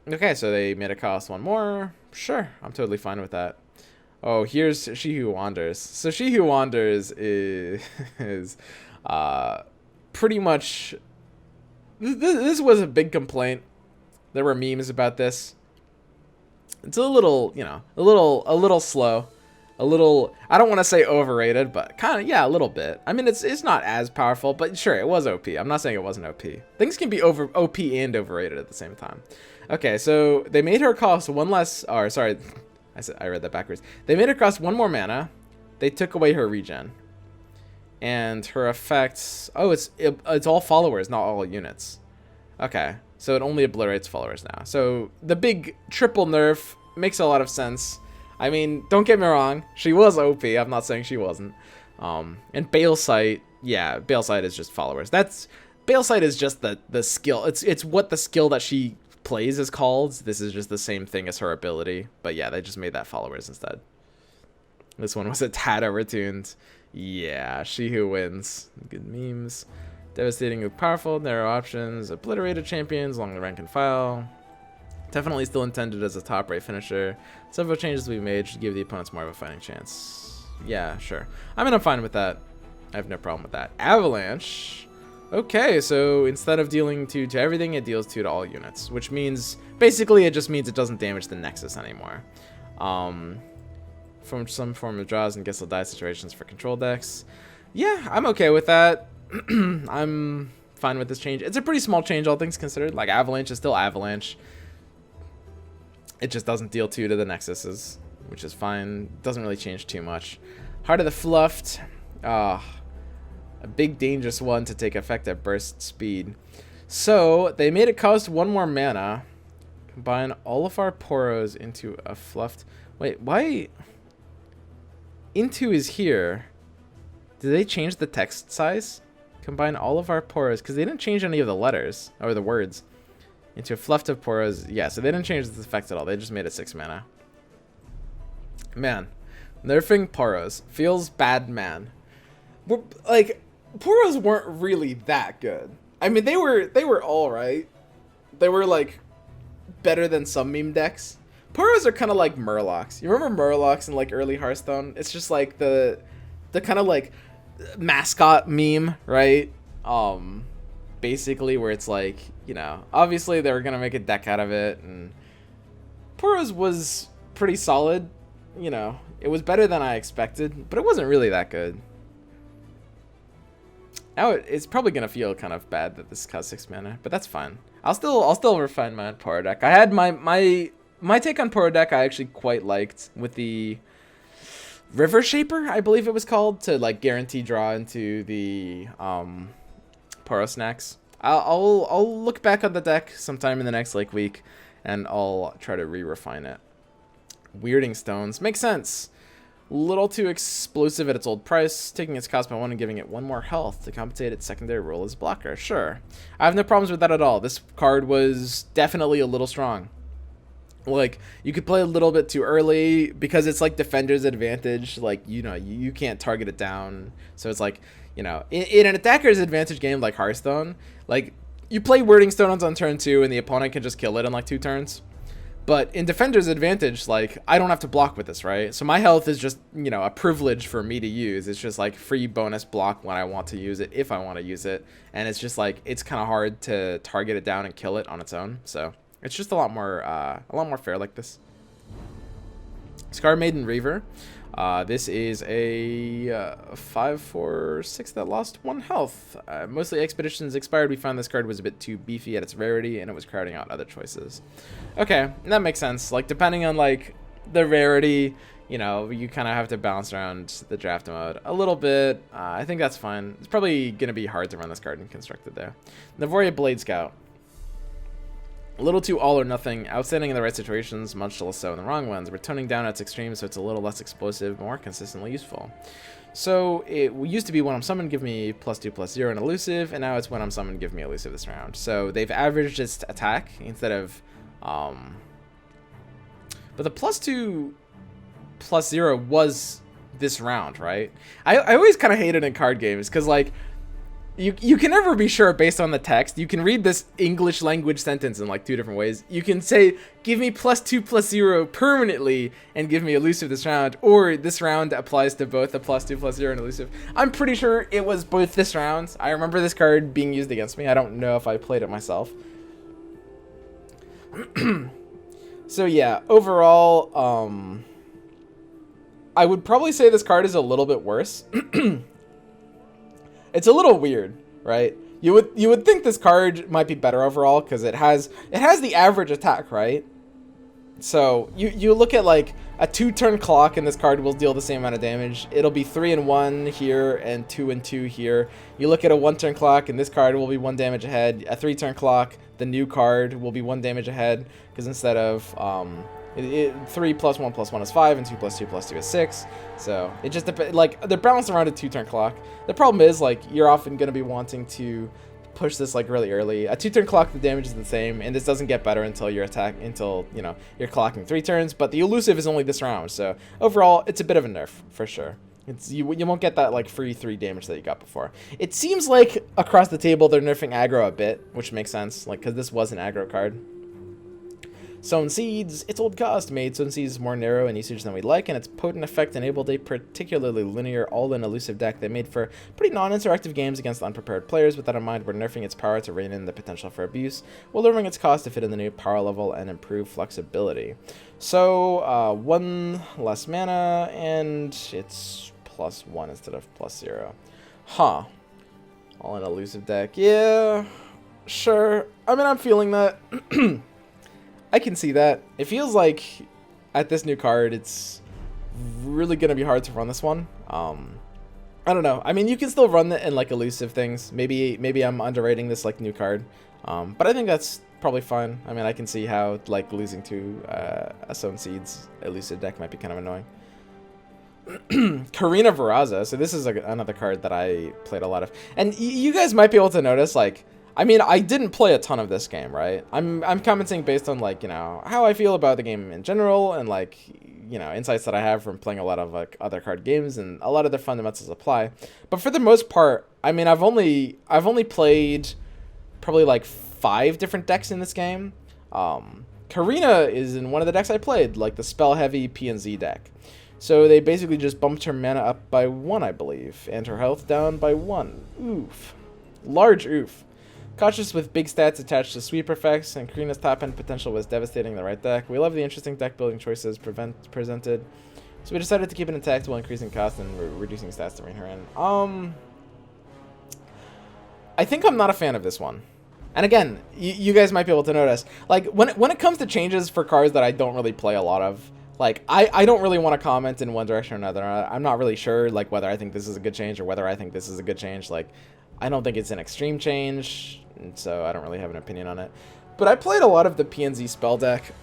Okay, so they made it cost 1 more. Sure, I'm totally fine with that. Oh, here's She Who Wanders. So She Who Wanders is pretty much... This was a big complaint. There were memes about this. It's a little, you know, a little slow. A little, I don't want to say overrated, but kind of, yeah, a little bit. I mean, it's not as powerful, but sure, it was OP. I'm not saying it wasn't OP. Things can be OP and overrated at the same time. Okay, so they made her cost 1 less, or sorry, I read that backwards. They made her cost 1 more mana. They took away her regen. And her effects, oh, it's all followers, not all units. Okay, so it only obliterates followers now. So the big triple nerf makes a lot of sense. I mean, don't get me wrong, she was OP, I'm not saying she wasn't. And Balesight, yeah, Balesight is just followers. Balesight is just the skill. It's what the skill that she plays is called. This is just the same thing as her ability. But yeah, they just made that followers instead. This one was a tad overtuned. Yeah, She Who wins. Good memes. Devastatingly powerful, narrow options, obliterated champions along the rank and file. Definitely still intended as a top rate finisher. Several changes we made should give the opponents more of a fighting chance. Yeah, sure. I mean, I'm fine with that. I have no problem with that. Avalanche. Okay, so instead of dealing 2 to everything, it deals 2 to all units, which means, basically, it just means it doesn't damage the Nexus anymore. From some form of draws and guess will die situations for control decks. Yeah, I'm okay with that. I'm fine with this change. It's a pretty small change, all things considered. Like, Avalanche is still Avalanche. It just doesn't deal 2 to the Nexuses, which is fine. Doesn't really change too much. Heart of the Fluffed. A big dangerous one to take effect at burst speed. So they made it cost 1 more mana. Combine all of our Poros into a fluffed. Wait, why? Into is here. Did they change the text size? Combine all of our Poros, because they didn't change any of the letters or the words. Into a fluffed of Poros. Yeah, so they didn't change the effect at all. They just made it 6 mana. Man, nerfing Poros feels bad, man. Like, Poros weren't really that good. I mean, they were all right. They were like better than some meme decks. Poros are kind of like Murlocs. You remember Murlocs in like early Hearthstone? It's just like the kind of like mascot meme, right? Basically where it's like, you know, obviously they were gonna make a deck out of it, and Poros was pretty solid. You know, it was better than I expected, but it wasn't really that good. Now it's probably gonna feel kind of bad that this costs 6 mana, but that's fine. I'll still refine my Poro deck. I had my take on Poro deck I actually quite liked with the River Shaper, I believe it was called, to like guarantee draw into the Poro snacks. I'll look back on the deck sometime in the next like week, and I'll try to re-refine it. Weirding Stones makes sense. Little too explosive at its old price, taking its cost by 1 and giving it 1 more health to compensate its secondary role as blocker. Sure, I have no problems with that at all. This card was definitely a little strong. Like, you could play a little bit too early because it's like defender's advantage. Like, you know, you can't target it down. So it's like, you know, in an attacker's advantage game like Hearthstone, like, you play Wording Stones on turn 2 and the opponent can just kill it in like 2 turns. But in defender's advantage, like, I don't have to block with this, right? So my health is just, you know, a privilege for me to use. It's just like free bonus block when I want to use it, if I want to use it. And it's just like, it's kind of hard to target it down and kill it on its own. So it's just a lot more fair like this. Scar Maiden Reaver. This is a 5/4/6 that lost 1 health. Mostly expeditions expired. We found this card was a bit too beefy at its rarity, and it was crowding out other choices. Okay, that makes sense. Like, depending on like the rarity, you know, you kind of have to balance around the draft mode a little bit. I think that's fine. It's probably gonna be hard to run this card in constructed there. Navoria Blade Scout. A little too all or nothing, outstanding in the right situations, much less so in the wrong ones. We're toning down its extremes so it's a little less explosive, more consistently useful. So it used to be when I'm summoned, give me +2/+0 and elusive, and now it's when I'm summoned, give me elusive this round. So they've averaged its attack instead of, but the +2/+0 was this round, right? I always kind of hate it in card games because like, You can never be sure based on the text. You can read this English language sentence in like 2 different ways. You can say, give me +2/+0 permanently and give me elusive this round, or this round applies to both the +2/+0 and elusive. I'm pretty sure it was both this round. I remember this card being used against me. I don't know if I played it myself. So yeah, overall, I would probably say this card is a little bit worse. It's a little weird, right? You would think this card might be better overall because it has the average attack, right? So you look at like a 2-turn clock and this card will deal the same amount of damage. It'll be 3 and 1 here and 2 and 2 here. You look at a 1-turn clock and this card will be 1 damage ahead. A 3-turn clock, the new card will be 1 damage ahead because instead of 3 + 1 + 1 is 5 and 2 + 2 + 2 is 6. So it just depends. Like, they're balanced around a 2-turn clock. The problem is like you're often going to be wanting to push this like really early. A 2-turn clock, the damage is the same, and this doesn't get better until you're you know, you're clocking 3 turns. But the elusive is only this round, so overall it's a bit of a nerf for sure. You won't get that like free 3 damage that you got before. It seems like across the table they're nerfing aggro a bit, which makes sense, like because this was an aggro card. Sown Seeds, its old cost made Sown Seeds more narrow in usage than we'd like, and its potent effect enabled a particularly linear, all-in elusive deck that made for pretty non-interactive games against unprepared players. With that in mind, we're nerfing its power to rein in the potential for abuse, while lowering its cost to fit in the new power level and improve flexibility. So, 1 less mana, and it's +1 instead of +0. Huh. All-in elusive deck. Yeah, sure. I mean, I'm feeling that. I can see that. It feels like at this new card, it's really going to be hard to run this one. I don't know. I mean, you can still run it in like elusive things. Maybe I'm underrating this like new card. But I think that's probably fine. I mean, I can see how like losing to a Sown Seeds elusive deck might be kind of annoying. Karina Veraza. So this is another card that I played a lot of. And you guys might be able to notice, like, I mean, I didn't play a ton of this game, right? I'm commenting based on, like, you know, how I feel about the game in general, and, like, you know, insights that I have from playing a lot of, like, other card games, and a lot of the fundamentals apply. But for the most part, I mean, I've only played probably like 5 different decks in this game. Karina is in one of the decks I played, like the spell heavy P&Z deck. So they basically just bumped her mana up by 1, I believe, and her health down by 1. Oof. Large oof. Cautious with big stats attached to sweeper effects, and Karina's top end potential was devastating in the right deck. We love the interesting deck building choices presented, so we decided to keep it intact while increasing cost and reducing stats to bring her in. I think I'm not a fan of this one. And again, you guys might be able to notice, like, when it comes to changes for cards that I don't really play a lot of, like, I don't really want to comment in one direction or another. I'm not really sure, like, whether I think this is a good change or whether I think this is a good change. Like, I don't think it's an extreme change, and so I don't really have an opinion on it. But I played a lot of the P&Z spell deck.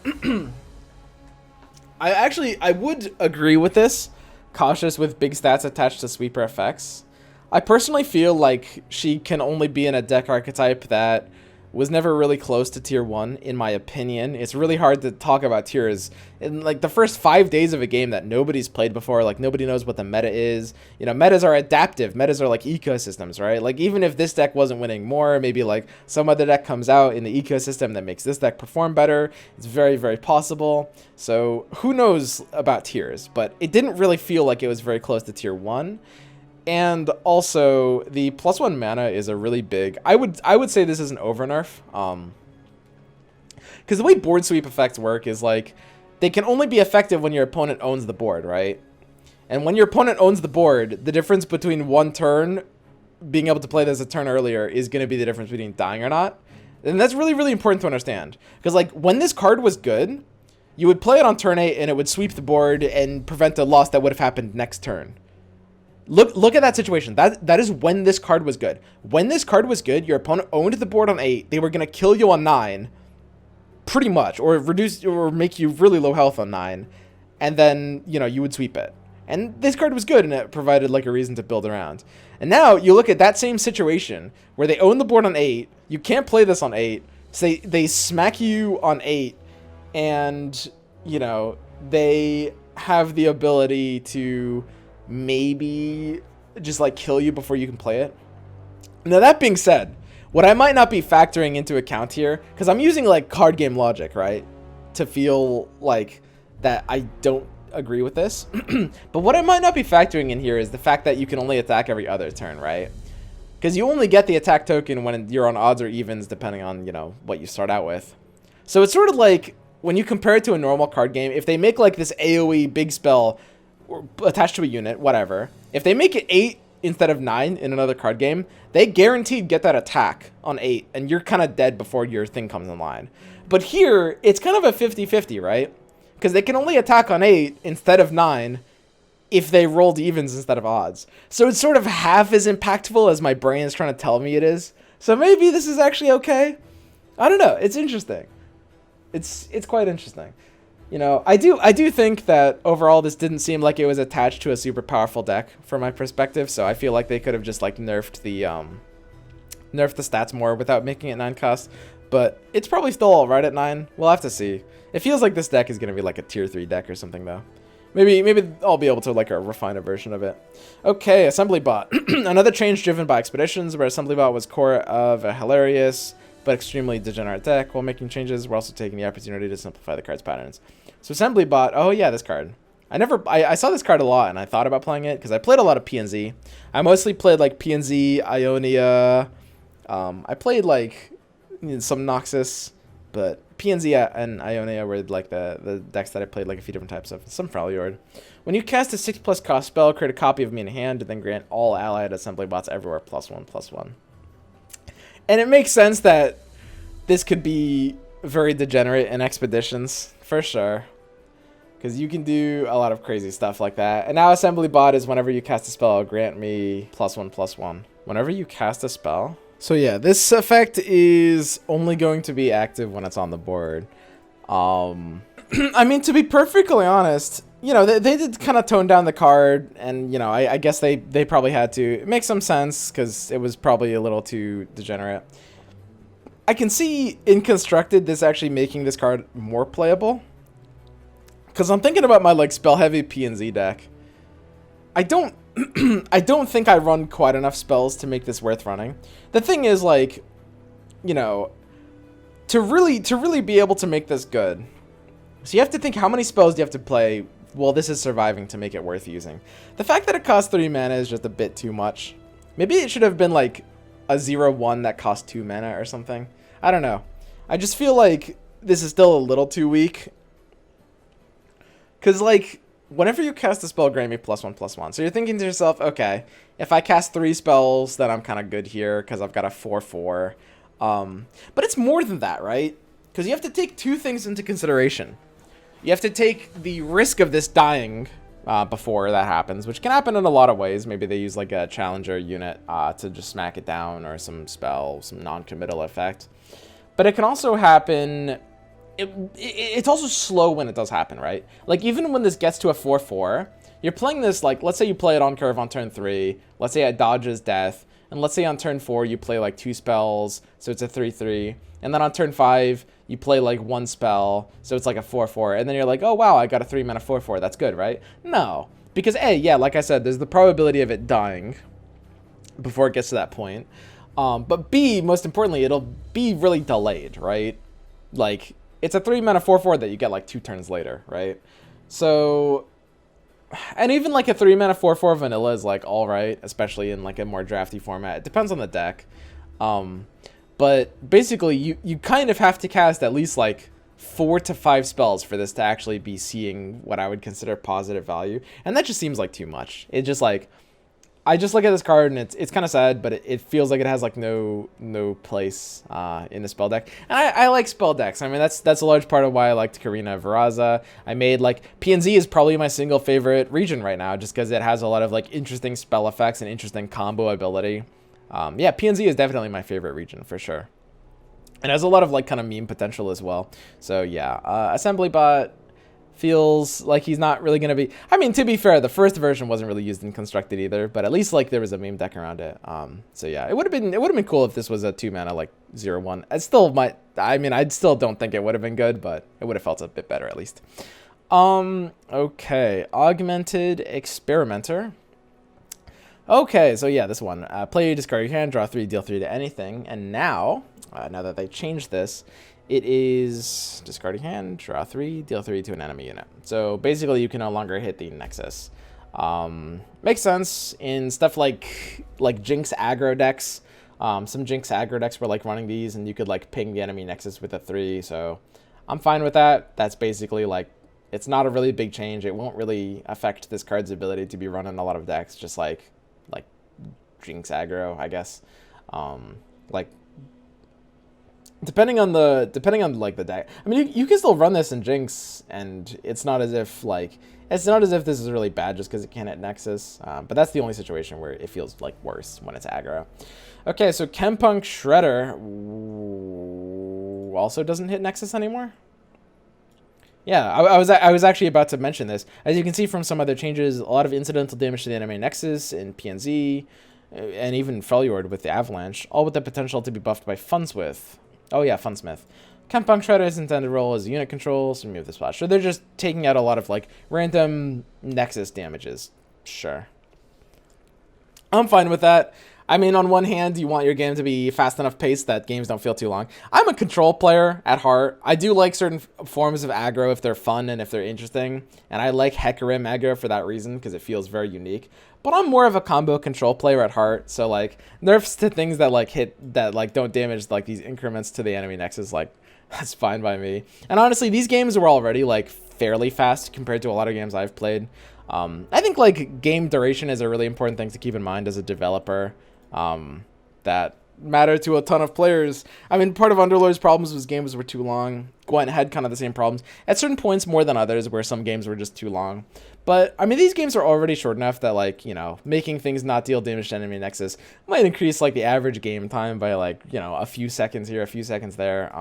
I would agree with this. Cautious with big stats attached to sweeper effects. I personally feel like she can only be in a deck archetype that was never really close to tier 1, in my opinion. It's really hard to talk about tiers in, like, the first 5 days of a game that nobody's played before. Like, nobody knows what the meta is. You know, metas are adaptive. Metas are like ecosystems, right? Like, even if this deck wasn't winning more, maybe, like, some other deck comes out in the ecosystem that makes this deck perform better. It's very, very possible. So, who knows about tiers? But it didn't really feel like it was very close to tier 1. And also, the +1 mana is a really big... I would say this is an over nerf. Because the way board sweep effects work is, like, they can only be effective when your opponent owns the board, right? And when your opponent owns the board, the difference between one turn, being able to play this a turn earlier, is going to be the difference between dying or not. And that's really, really important to understand. Because, like, when this card was good, you would play it on turn 8, and it would sweep the board and prevent a loss that would have happened next turn. Look at that situation. That is when this card was good. When this card was good, your opponent owned the board on 8. They were going to kill you on 9, pretty much, or reduce or make you really low health on 9, and then, you know, you would sweep it. And this card was good, and it provided, like, a reason to build around. And now you look at that same situation where they own the board on 8. You can't play this on 8. So they smack you on 8, and, you know, they have the ability to maybe just, like, kill you before you can play it. Now, that being said, what I might not be factoring into account here, because I'm using, like, card game logic, right, to feel like that I don't agree with this. But what I might not be factoring in here is the fact that you can only attack every other turn, right? Because you only get the attack token when you're on odds or evens, depending on, you know, what you start out with. So it's sort of like, when you compare it to a normal card game, if they make, like, this AoE big spell attached to a unit, whatever, if they make it 8 instead of 9 in another card game, they guaranteed get that attack on 8, and you're kind of dead before your thing comes in line. But here, it's kind of a 50-50, right? Because they can only attack on 8 instead of 9 if they rolled evens instead of odds. So it's sort of half as impactful as my brain is trying to tell me it is. So maybe this is actually okay. I don't know. It's interesting. It's quite interesting. You know, I do think that overall this didn't seem like it was attached to a super powerful deck from my perspective, so I feel like they could have just, like, nerfed the stats more without making it 9 cost, but it's probably still alright at 9. We'll have to see. It feels like this deck is going to be like a tier 3 deck or something, though. Maybe I'll be able to, like, refine a version of it. Okay, Assembly Bot. Another change driven by Expeditions, where Assembly Bot was core of a hilarious but extremely degenerate deck. While making changes, we're also taking the opportunity to simplify the card's patterns. So Assembly Bot, oh yeah, this card. I saw this card a lot, and I thought about playing it, because I played a lot of P&Z. I mostly played, like, P&Z, Ionia. I played, like, some Noxus, but P&Z and Ionia were, like, the decks that I played, like, a few different types of. Some Freljord. When you cast a 6+ cost spell, create a copy of me in hand, and then grant all allied Assembly Bots everywhere +1/+1. And it makes sense that this could be very degenerate in Expeditions, for sure. Because you can do a lot of crazy stuff like that. And now Assembly Bot is whenever you cast a spell, grant me +1/+1. Whenever you cast a spell? So yeah, this effect is only going to be active when it's on the board. I mean, to be perfectly honest, you know, they did kind of tone down the card. And, you know, I guess they probably had to. It makes some sense because it was probably a little too degenerate. I can see in Constructed this actually making this card more playable. Because I'm thinking about my like spell heavy P and Z deck. I don't I don't think I run quite enough spells to make this worth running. The thing is, like, you know, to really be able to make this good, so you have to think how many spells do you have to play while this is surviving to make it worth using. The fact that it costs 3 mana is just a bit too much. Maybe it should have been like a 0/1 that cost 2 mana or something. I don't know. I just feel like this is still a little too weak. Because, like, whenever you cast a spell, grant me +1/+1. So you're thinking to yourself, okay, if I cast 3 spells, then I'm kind of good here because I've got a 4/4. But it's more than that, right? Because you have to take 2 things into consideration. You have to take the risk of this dying before that happens, which can happen in a lot of ways. Maybe they use like a challenger unit to just smack it down, or some spell, some non-committal effect. But it can also happen... It's also slow when it does happen, right? Like, even when this gets to a 4/4, you're playing this, like, let's say you play it on curve on turn 3, let's say it dodges death, and let's say on turn 4 you play like 2 spells, so it's a 3/3, and then on turn 5 you play like 1 spell, so it's like a 4/4, and then you're like, oh wow, I got a 3 mana 4/4, that's good, right? No, because A, yeah, like I said, there's the probability of it dying before it gets to that point, but B, most importantly, it'll be really delayed, right? Like, it's a 3 mana 4/4 that you get like 2 turns later, right? So, and even like a 3 mana 4/4 vanilla is like alright, especially in like a more drafty format. It depends on the deck. But basically you kind of have to cast at least like 4 to 5 spells for this to actually be seeing what I would consider positive value. And that just seems like too much. It just like, I just look at this card and it's kind of sad, but it feels like it has like no place in the spell deck. And I like spell decks. I mean, that's a large part of why I liked Karina Veraza. I made like PNZ is probably my single favorite region right now, just because it has a lot of like interesting spell effects and interesting combo ability. Yeah, PNZ is definitely my favorite region for sure. And has a lot of like kind of meme potential as well. So yeah, Assembly Bot feels like he's not really going to be... I mean, to be fair, the first version wasn't really used in Constructed either, but at least like there was a meme deck around it. So yeah, it would have been cool if this was a 2 mana like 0/1. It still might... I mean, I still don't think it would have been good, but it would have felt a bit better at least. Okay, Augmented Experimenter. Okay, so yeah, this one. Play, discard your hand, draw 3, deal 3 to anything. And now that they changed this, it is discard your hand, draw 3, deal 3 to an enemy unit. So basically, you can no longer hit the Nexus. Makes sense in stuff like Jinx aggro decks. Some Jinx aggro decks were like running these, and you could like ping the enemy Nexus with a 3. So I'm fine with that. That's basically like, it's not a really big change. It won't really affect this card's ability to be run in a lot of decks, just like Jinx aggro, I guess. Like, depending on like the deck. I mean, you can still run this in Jinx, and it's not as if this is really bad just because it can't hit Nexus. But that's the only situation where it feels like worse, when it's aggro. Okay, so Chempunk Shredder also doesn't hit Nexus anymore. Yeah, I was actually about to mention this. As you can see from some other changes, a lot of incidental damage to the enemy Nexus in PNZ, and even Freljord with the Avalanche, all with the potential to be buffed by Funsmith. Oh yeah, Funsmith. Chempunk Shredder's intended role is unit control, so remove the splash. So they're just taking out a lot of like random Nexus damages. Sure. I'm fine with that. I mean, on one hand, you want your game to be fast enough paced that games don't feel too long. I'm a control player at heart. I do like certain forms of aggro if they're fun and if they're interesting. And I like Hecarim aggro for that reason, because it feels very unique. But I'm more of a combo control player at heart. So like nerfs to things that like hit, that like don't damage like these increments to the enemy Nexus, like that's fine by me. And honestly, these games were already like fairly fast compared to a lot of games I've played. I think like game duration is a really important thing to keep in mind as a developer. That matter to a ton of players. I mean, part of Underlord's problems was games were too long. Gwent had kind of the same problems at certain points more than others, where some games were just too long. But I mean, these games are already short enough that, like, you know, making things not deal damage to enemy Nexus might increase like the average game time by like, you know, a few seconds here, a few seconds there.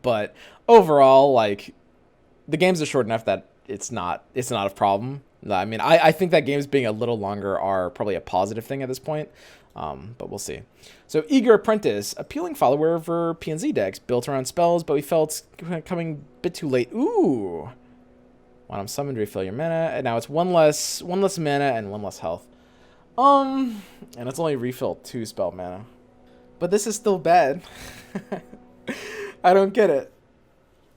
But overall, like, the games are short enough that it's not a problem. I mean, I think that games being a little longer are probably a positive thing at this point. But we'll see. So Eager Apprentice, appealing follower for PNZ decks, built around spells, but we felt coming a bit too late. Ooh. When I'm summoned, refill your mana, and now it's one less mana and one less health. And it's only refill 2 spell mana. But this is still bad. I don't get it.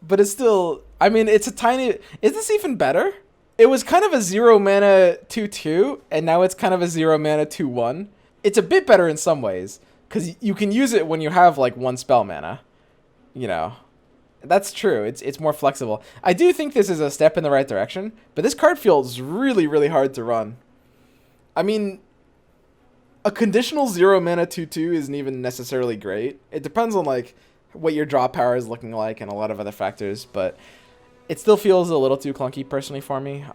But it's still, I mean, it's a tiny, is this even better? It was kind of a 0 mana 2/2, and now it's kind of a 0 mana 2/1. It's a bit better in some ways, because you can use it when you have like 1 spell mana. You know, that's true. It's more flexible. I do think this is a step in the right direction, but this card feels really, really hard to run. I mean, a conditional 0 mana 2/2 isn't even necessarily great. It depends on like what your draw power is looking like and a lot of other factors, but it still feels a little too clunky personally for me.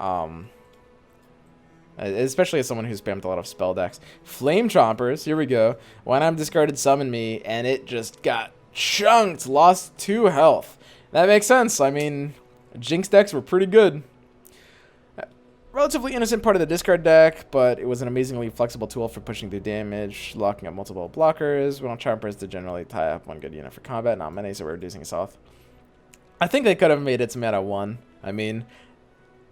Especially as someone who's spammed a lot of spell decks. Flame Chompers, here we go. When I'm discarded, summon me, and it just got chunked, lost 2 health. That makes sense. I mean, Jinx decks were pretty good. Relatively innocent part of the discard deck, but it was an amazingly flexible tool for pushing through damage, locking up multiple blockers. We want Chompers to generally tie up 1 good unit for combat, not many, so we're reducing its health. I think they could have made its mana 1. I mean,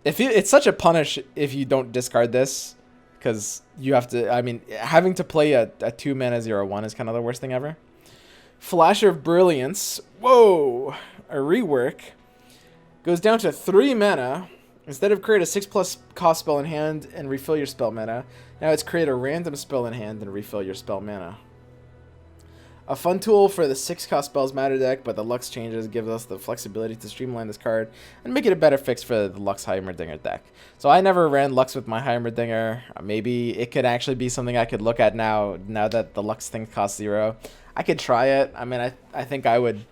it's such a punish if you don't discard this, because you have to, I mean, having to play a 2 mana 0/1 is kind of the worst thing ever. Flash of Brilliance, whoa, a rework, goes down to 3 mana. Instead of create a 6+ cost spell in hand and refill your spell mana, now it's create a random spell in hand and refill your spell mana. A fun tool for the 6 cost spells matter deck, but the Lux changes give us the flexibility to streamline this card and make it a better fix for the Lux Heimerdinger deck. So I never ran Lux with my Heimerdinger. Maybe it could actually be something I could look at now that the Lux thing costs 0. I could try it. I mean, I think I would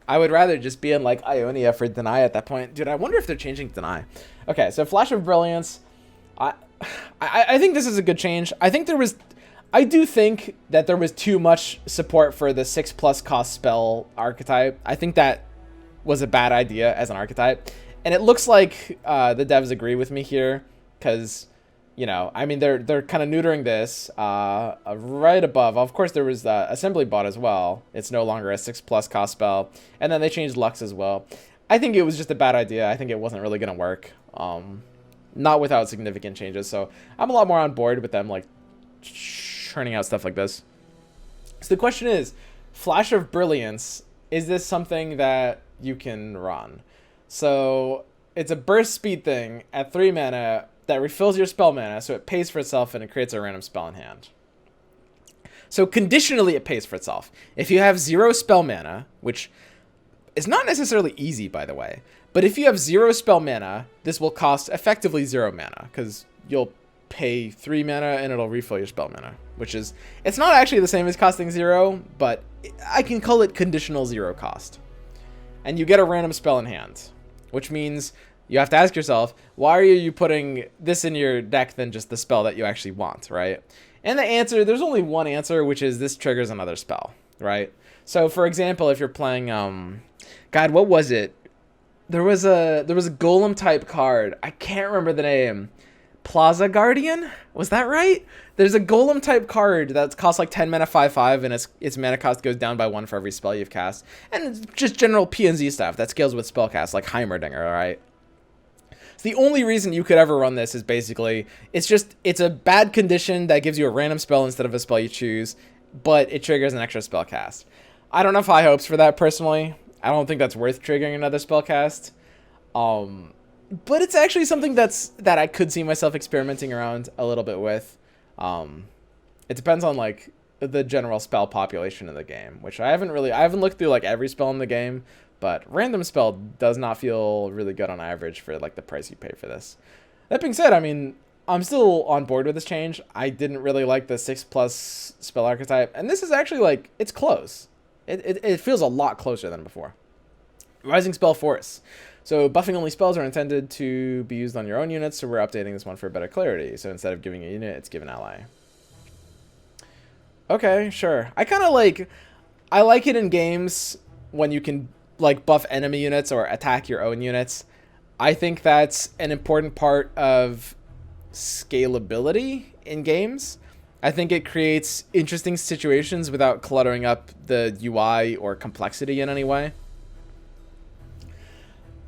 rather just be in like Ionia for Deny at that point. Dude, I wonder if they're changing Deny. Okay, so Flash of Brilliance. I think this is a good change. I do think that there was too much support for the 6+ cost spell archetype. I think that was a bad idea as an archetype. And it looks like the devs agree with me here, because, you know, I mean, they're kind of neutering this right above. Of course, there was Assembly Bot as well. It's no longer a 6+ cost spell. And then they changed Lux as well. I think it was just a bad idea. I think it wasn't really going to work. Not without significant changes. So I'm a lot more on board with them, like, churning out stuff like this. So the question is, Flash of Brilliance, is this something that you can run? So it's a burst speed thing at 3 mana that refills your spell mana, so it pays for itself and it creates a random spell in hand. So conditionally it pays for itself. If you have 0 spell mana, which is not necessarily easy, by the way, but if you have 0 spell mana, this will cost effectively 0 mana, because you'll pay 3 mana and it'll refill your spell mana, which is, it's not actually the same as costing 0, but I can call it conditional 0 cost. And you get a random spell in hand, which means you have to ask yourself, why are you putting this in your deck than just the spell that you actually want, right? And the answer, there's only one answer, which is this triggers another spell, right? So for example, if you're playing, God, what was it? There was a golem type card. I can't remember the name. Plaza Guardian? Was that right? There's a golem type card that costs like 10 mana 5/5, and its mana cost goes down by 1 for every spell you've cast. And it's just general PNZ stuff that scales with spellcast, like Heimerdinger, alright? So the only reason you could ever run this is basically, it's a bad condition that gives you a random spell instead of a spell you choose, but it triggers an extra spell cast. I don't have high hopes for that personally. I don't think that's worth triggering another spell cast. But it's actually something that I could see myself experimenting around a little bit with. It depends on like the general spell population in the game, which I haven't looked through like every spell in the game, but random spell does not feel really good on average for like the price you pay for this. That being said, I mean, I'm still on board with this change. I didn't really like the 6+ spell archetype, and this is actually like, it's close. It feels a lot closer than before. Rising Spell Force. So buffing only spells are intended to be used on your own units, so we're updating this one for better clarity. So instead of giving a unit, it's given ally. Okay, sure. I like it in games when you can like buff enemy units or attack your own units. I think that's an important part of scalability in games. I think it creates interesting situations without cluttering up the UI or complexity in any way.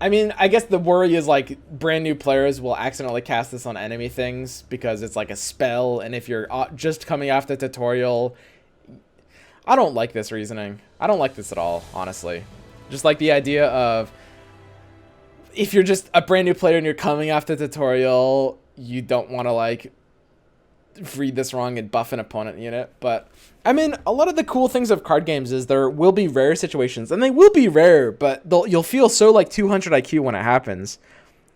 I mean, I guess the worry is like brand new players will accidentally cast this on enemy things because it's like a spell, and if you're just coming off the tutorial, I don't like this reasoning. I don't like this at all, honestly. Just like the idea of if you're just a brand new player and you're coming off the tutorial, you don't want to like read this wrong and buff an opponent unit. But I mean, a lot of the cool things of card games is there will be rare situations, and they will be rare, but you'll feel so like 200 IQ when it happens,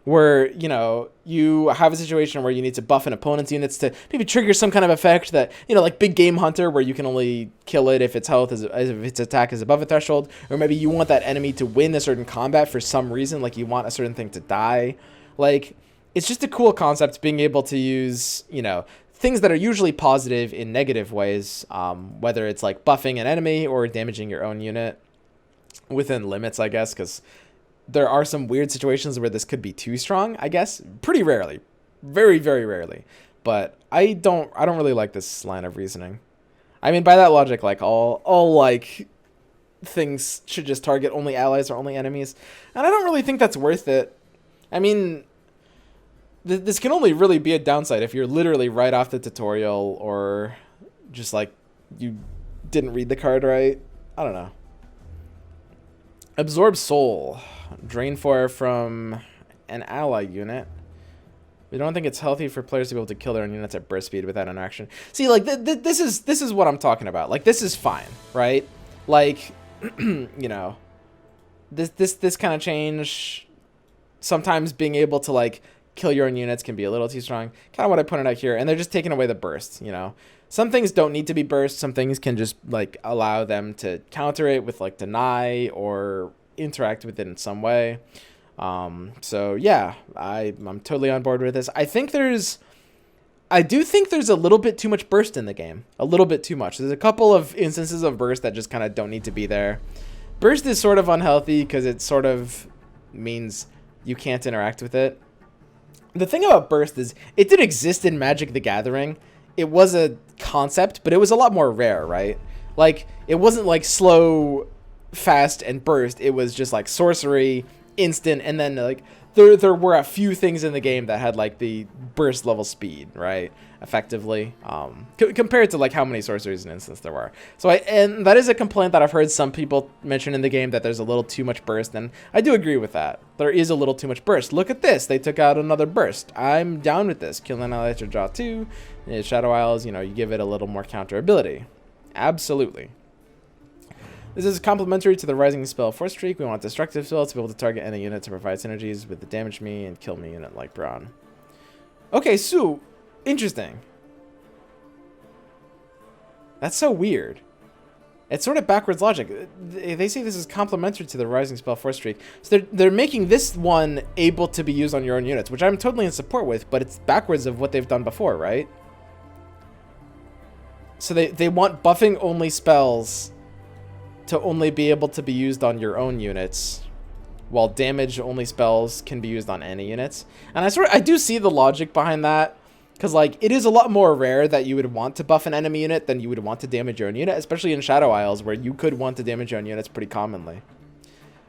where, you know, you have a situation where you need to buff an opponent's units to maybe trigger some kind of effect that, you know, like Big Game Hunter, where you can only kill it if its health is, if its attack is above a threshold, or maybe you want that enemy to win a certain combat for some reason, like you want a certain thing to die. Like, it's just a cool concept being able to use, you know, things that are usually positive in negative ways, whether it's like buffing an enemy or damaging your own unit within limits, I guess, because there are some weird situations where this could be too strong, I guess. Pretty rarely. Very, very rarely. But I don't really like this line of reasoning. I mean, by that logic, like all like things should just target only allies or only enemies. And I don't really think that's worth it. I mean, this can only really be a downside if you're literally right off the tutorial, or just like you didn't read the card right. I don't know. Absorb Soul. Drain 4 from an ally unit. We don't think it's healthy for players to be able to kill their own units at burst speed without interaction. See, like this is what I'm talking about. Like, this is fine, right? Like, you know, this kind of change, sometimes being able to like kill your own units can be a little too strong. Kind of what I pointed out here, and they're just taking away the burst, you know. Some things don't need to be burst. Some things can just like allow them to counter it with like deny or interact with it in some way. So yeah, I'm totally on board with this. I do think there's a little bit too much burst in the game. A little bit too much. There's a couple of instances of burst that just kind of don't need to be there. Burst is sort of unhealthy because it sort of means you can't interact with it. The thing about burst is it did exist in Magic the Gathering. It was a concept, but it was a lot more rare, right? Like, it wasn't like slow, fast, and burst. It was just like sorcery, instant, and then like there were a few things in the game that had like the burst level speed, right? Effectively, compared to like how many sorceries and instants there were. So and that is a complaint that I've heard some people mention in the game, that there's a little too much burst, and I do agree with that. There is a little too much burst. Look at this, they took out another burst. I'm down with this. Kill an ally to draw 2. Shadow Isles, you know, you give it a little more counter ability. Absolutely. This is complementary to the Rising Spell Force Streak. We want Destructive Spell to be able to target any unit to provide synergies with the Damage Me and Kill Me unit like Brawn. Okay, so interesting. That's so weird. It's sort of backwards logic. They say this is complementary to the Rising Spell Force Streak. So they're making this one able to be used on your own units, which I'm totally in support with, but it's backwards of what they've done before, right? So they want buffing only spells to only be able to be used on your own units, while damage only spells can be used on any units. And I do see the logic behind that, because like it is a lot more rare that you would want to buff an enemy unit than you would want to damage your own unit, especially in Shadow Isles, where you could want to damage your own units pretty commonly.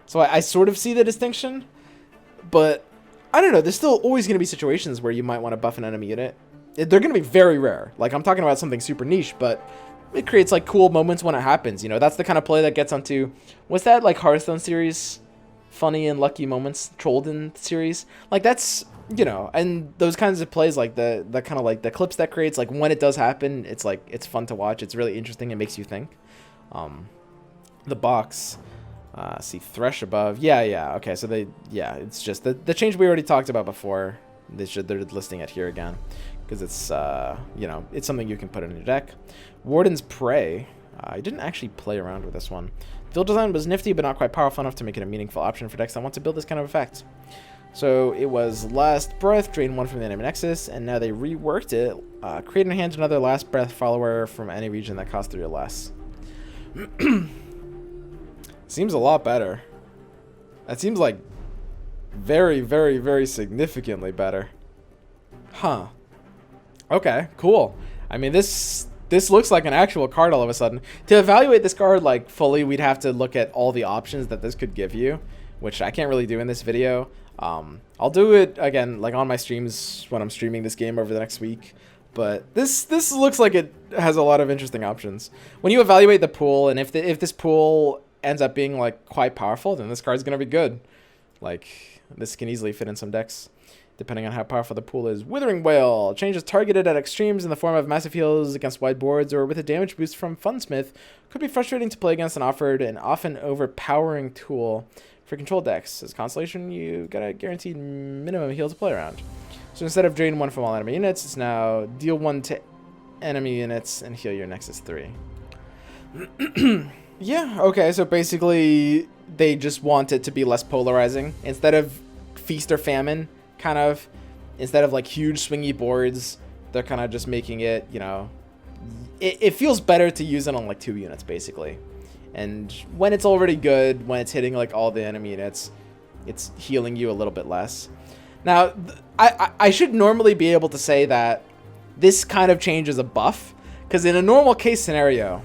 So I sort of see the distinction, but I don't know, there's still always going to be situations where you might want to buff an enemy unit. They're going to be very rare. Like, I'm talking about something super niche, but it creates like cool moments when it happens. You know, that's the kind of play that gets onto, what's that like Hearthstone series, Funny and Lucky Moments, Trollden series. Like, that's, you know, and those kinds of plays, like the kind of like the clips that creates, like when it does happen, it's like, it's fun to watch. It's really interesting. It makes you think. The box, see Thresh above. Yeah. Okay. So it's just the change we already talked about before. They're listing it here again, because it's, you know, it's something you can put in your deck. Warden's Prey. I didn't actually play around with this one. Field design was nifty, but not quite powerful enough to make it a meaningful option for decks that want to build this kind of effect. So it was Last Breath, drain 1 from the enemy nexus, and now they reworked it. Create and hand another Last Breath follower from any region that costs 3 or less. Seems a lot better. That seems like very, very, very significantly better. Huh. Okay, cool. I mean, this looks like an actual card all of a sudden. To evaluate this card like fully, we'd have to look at all the options that this could give you, which I can't really do in this video. I'll do it again like on my streams when I'm streaming this game over the next week. But this looks like it has a lot of interesting options. When you evaluate the pool, and if this pool ends up being like quite powerful, then this card's gonna be good. Like, this can easily fit in some decks, depending on how powerful the pool is. Withering Wail changes targeted at extremes in the form of massive heals against wide boards or with a damage boost from Funsmith. Could be frustrating to play against and offered an often overpowering tool for control decks. As Constellation, you got a guaranteed minimum heal to play around. So instead of drain 1 from all enemy units, it's now deal 1 to enemy units and heal your Nexus 3. Yeah, okay, so basically they just want it to be less polarizing. Instead of feast or famine, kind of, instead of like huge swingy boards, they're kind of just making it, you know, it feels better to use it on like 2 units basically. And when it's already good, when it's hitting like all the enemy units, it's healing you a little bit less. Now, I should normally be able to say that this kind of change is a buff, because in a normal case scenario,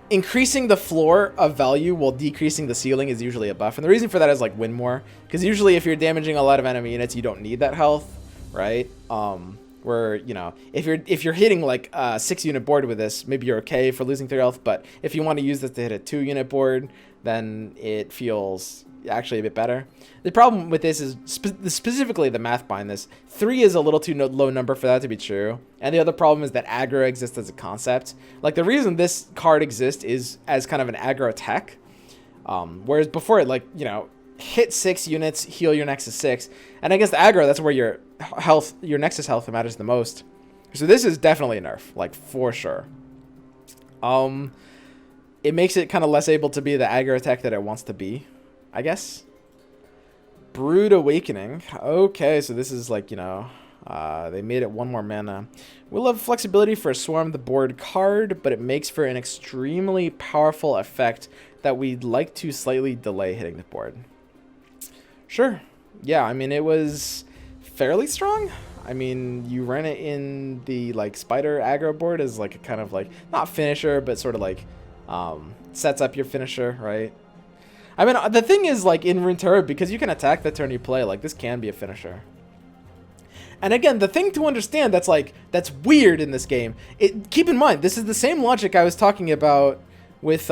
increasing the floor of value while decreasing the ceiling is usually a buff. And the reason for that is like win more, because usually if you're damaging a lot of enemy units, you don't need that health, right? Where, you know, if you're hitting like a 6-unit board with this, maybe you're okay for losing 3 health, but if you want to use this to hit a 2-unit board, then it feels actually a bit better. The problem with this is specifically the math behind this. 3 is a little too low number for that to be true. And the other problem is that aggro exists as a concept. Like, the reason this card exists is as kind of an aggro tech. Whereas before it, like, you know, hit 6 units, heal your Nexus 6. And against aggro, that's where your health, your Nexus health matters the most. So this is definitely a nerf, like, for sure. It makes it kind of less able to be the aggro tech that it wants to be, I guess. Brood Awakening. Okay, so this is like, you know, they made it 1 more mana. We'll have flexibility for a Swarm the board card, but it makes for an extremely powerful effect that we'd like to slightly delay hitting the board. Sure. Yeah, I mean, it was fairly strong. I mean, you ran it in the, like, Spider aggro board as, like, a kind of, like, not finisher, but sort of, like, sets up your finisher, right? I mean, the thing is, like, in Runeterra, because you can attack the turn you play, like, this can be a finisher. And again, the thing to understand that's, like, that's weird in this game, keep in mind, this is the same logic I was talking about with,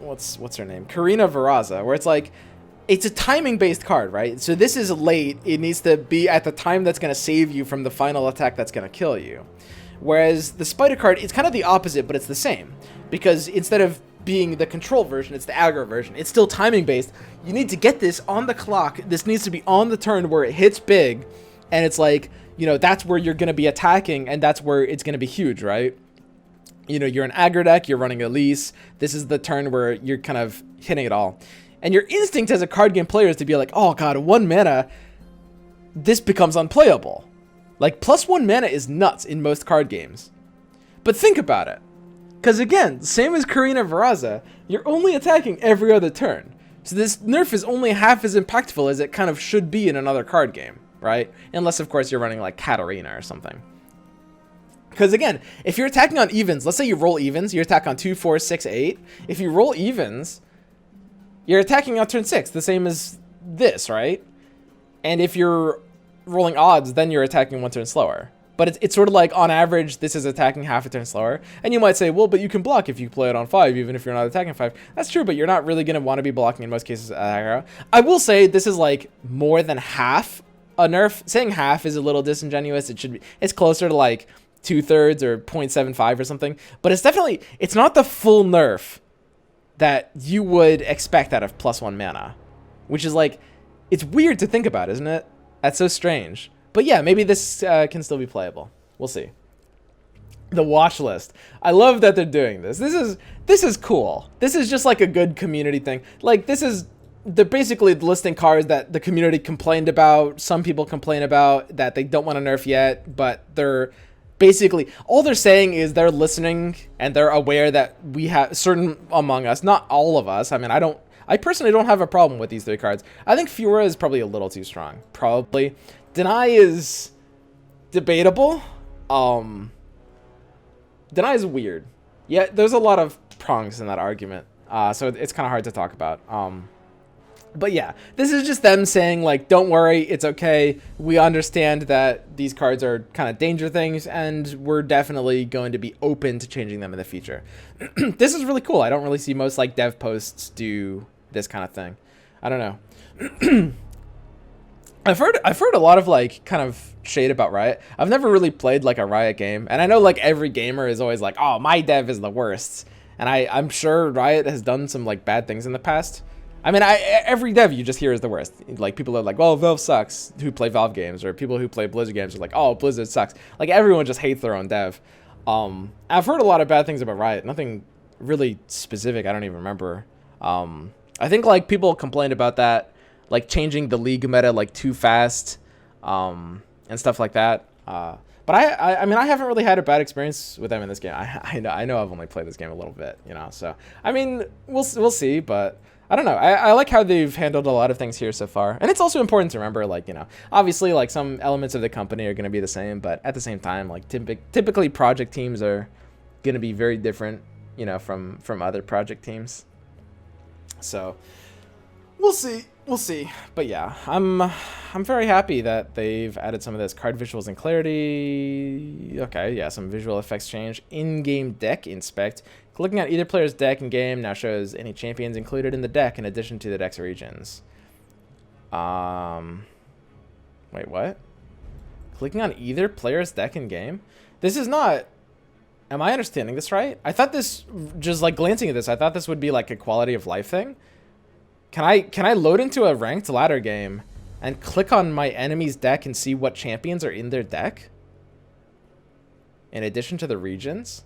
what's her name? Karina Varaza, where it's like, it's a timing-based card, right? So this is late. It needs to be at the time that's going to save you from the final attack that's going to kill you. Whereas the Spider card, it's kind of the opposite, but it's the same. Because instead of being the control version, it's the aggro version. It's still timing based. You need to get this on the clock. This needs to be on the turn where it hits big, and it's like, you know, that's where you're going to be attacking, and that's where it's going to be huge, right? You know, you're an aggro deck, you're running Elise. This is the turn where you're kind of hitting it all. And your instinct as a card game player is to be like, oh god, 1 mana, this becomes unplayable. Like, +1 mana is nuts in most card games. But think about it. Because again, same as Karina Varaza, you're only attacking every other turn. So this nerf is only half as impactful as it kind of should be in another card game, right? Unless, of course, you're running like Katarina or something. Because again, if you're attacking on evens, let's say you roll evens, you attack on 2, 4, 6, 8. If you roll evens, you're attacking on turn 6, the same as this, right? And if you're rolling odds, then you're attacking 1 turn slower. But it's sort of like, on average, this is attacking half a turn slower. And you might say, well, but you can block if you play it on 5, even if you're not attacking 5. That's true, but you're not really going to want to be blocking in most cases aggro. I will say this is like more than half a nerf. Saying half is a little disingenuous. It's closer to like 2/3 or 0.75 or something. But it's definitely, it's not the full nerf that you would expect out of +1 mana. Which is like, it's weird to think about, isn't it? That's so strange. But yeah, maybe this can still be playable. We'll see. The watch list. I love that they're doing this. This is cool. This is just like a good community thing. Like, they're basically listing cards that the community complained about. Some people complain about that they don't want to nerf yet, but they're basically, all they're saying is they're listening and they're aware that we have certain among us, not all of us. I mean, I personally don't have a problem with these 3 cards. I think Fura is probably a little too strong, probably. Deny is debatable. Deny is weird. Yeah, there's a lot of prongs in that argument. So it's kind of hard to talk about. But yeah, this is just them saying, like, don't worry, it's okay. We understand that these cards are kind of danger things, and we're definitely going to be open to changing them in the future. This is really cool. I don't really see most, like, dev posts do this kind of thing. I don't know. I've heard a lot of, like, kind of shade about Riot. I've never really played, like, a Riot game, and I know, like, every gamer is always like, oh, my dev is the worst. And I'm sure Riot has done some, like, bad things in the past. I mean, every dev you just hear is the worst. Like, people are like, well, Valve sucks, who play Valve games, or people who play Blizzard games are like, oh, Blizzard sucks. Like, everyone just hates their own dev. I've heard a lot of bad things about Riot. Nothing really specific. I don't even remember. I think, like, people complained about that, like, changing the league meta, like, too fast, and stuff like that. But I mean, I haven't really had a bad experience with them in this game. I know I've only played this game a little bit, you know. So I mean, we'll see, but I don't know. I like how they've handled a lot of things here so far. And it's also important to remember, like, you know, obviously, like, some elements of the company are going to be the same, but at the same time, like, typically project teams are going to be very different, you know, from other project teams. So we'll see. We'll see. But yeah, I'm very happy that they've added some of this card visuals and clarity. Okay, yeah, some visual effects change. In-game deck inspect. Looking at either player's deck in game now shows any champions included in the deck in addition to the deck's regions. Wait, what? Clicking on either player's deck in game? This is not... Am I understanding this right? I thought this, just like glancing at this, I thought this would be like a quality of life thing. Can I load into a ranked ladder game and click on my enemy's deck and see what champions are in their deck? In addition to the regions?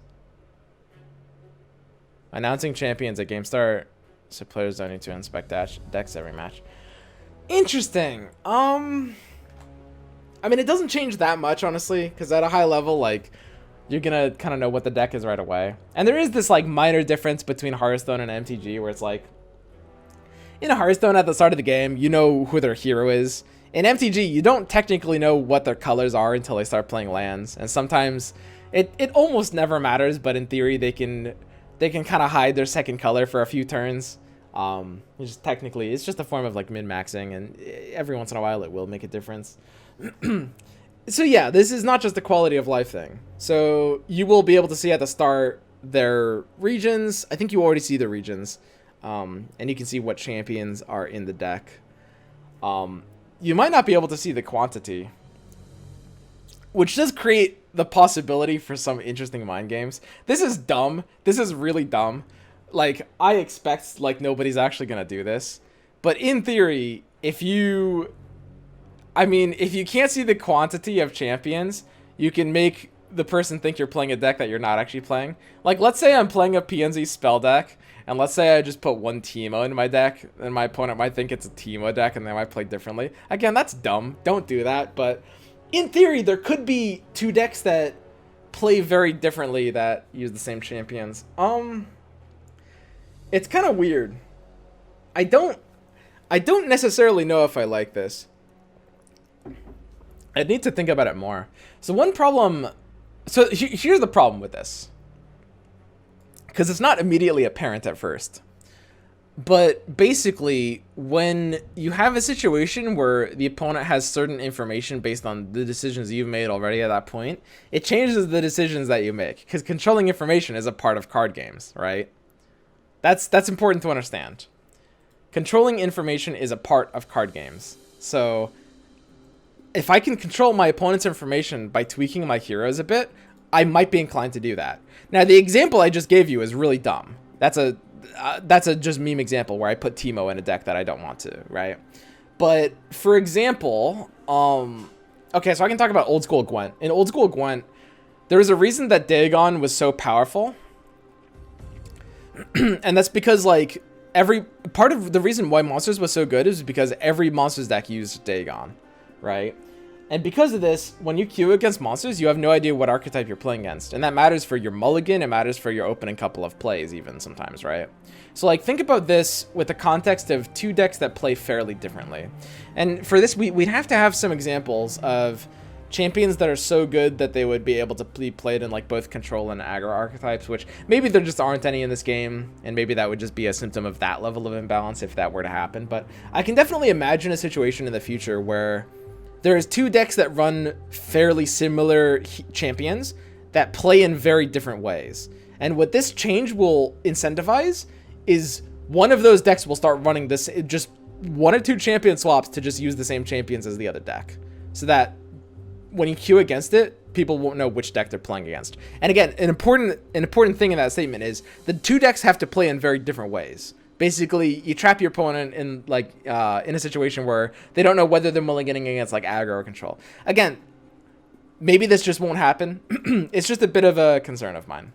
Announcing champions at game start, so players don't need to inspect decks every match. Interesting. I mean, it doesn't change that much, honestly, because at a high level, like, you're gonna kind of know what the deck is right away. And there is this, like, minor difference between Hearthstone and MTG, where it's like, in a Hearthstone at the start of the game, you know who their hero is. In MTG, you don't technically know what their colors are until they start playing lands, and sometimes it almost never matters, but in theory, they can kind of hide their second color for a few turns. It's just a form of, like, min-maxing, and every once in a while it will make a difference. So yeah, this is not just a quality of life thing. So you will be able to see at the start their regions. I think you already see the regions, and you can see what champions are in the deck. You might not be able to see the quantity, which does create the possibility for some interesting mind games. This is dumb. This is really dumb. Like, I expect, like, nobody's actually gonna do this. But in theory, if you can't see the quantity of champions, you can make the person think you're playing a deck that you're not actually playing. Like, let's say I'm playing a PNZ spell deck, and let's say I just put one Teemo in my deck, and my opponent might think it's a Teemo deck, and they might play differently. Again, that's dumb. Don't do that, but in theory, there could be two decks that play very differently that use the same champions. It's kind of weird. I don't necessarily know if I like this. I need to think about it more. So one problem... So here's the problem with this. Because it's not immediately apparent at first. But basically, when you have a situation where the opponent has certain information based on the decisions you've made already at that point, it changes the decisions that you make. Because controlling information is a part of card games, right? That's important to understand. Controlling information is a part of card games. So if I can control my opponent's information by tweaking my heroes a bit, I might be inclined to do that. Now, the example I just gave you is really dumb. That's a just meme example where I put Teemo in a deck that I don't want to, right? But for example, okay, so I can talk about old school Gwent. In old school Gwent, there was a reason that Dagon was so powerful. And that's because, like, every part of the reason why Monsters was so good is because every Monsters deck used Dagon, right? And because of this, when you queue against monsters, you have no idea what archetype you're playing against. And that matters for your mulligan, it matters for your opening couple of plays even sometimes, right? So like think about this with the context of two decks that play fairly differently. And for this, we'd have to have some examples of champions that are so good that they would be able to be played in like both control and aggro archetypes, which maybe there just aren't any in this game, and maybe that would just be a symptom of that level of imbalance if that were to happen. But I can definitely imagine a situation in the future where there's two decks that run fairly similar champions that play in very different ways. And what this change will incentivize is one of those decks will start running this, just one or two champion swaps to just use the same champions as the other deck. So that when you queue against it, people won't know which deck they're playing against. And again, an important thing in that statement is the two decks have to play in very different ways. Basically, you trap your opponent in like in a situation where they don't know whether they're mulliganing against like aggro or control. Again, maybe this just won't happen. It's just a bit of a concern of mine.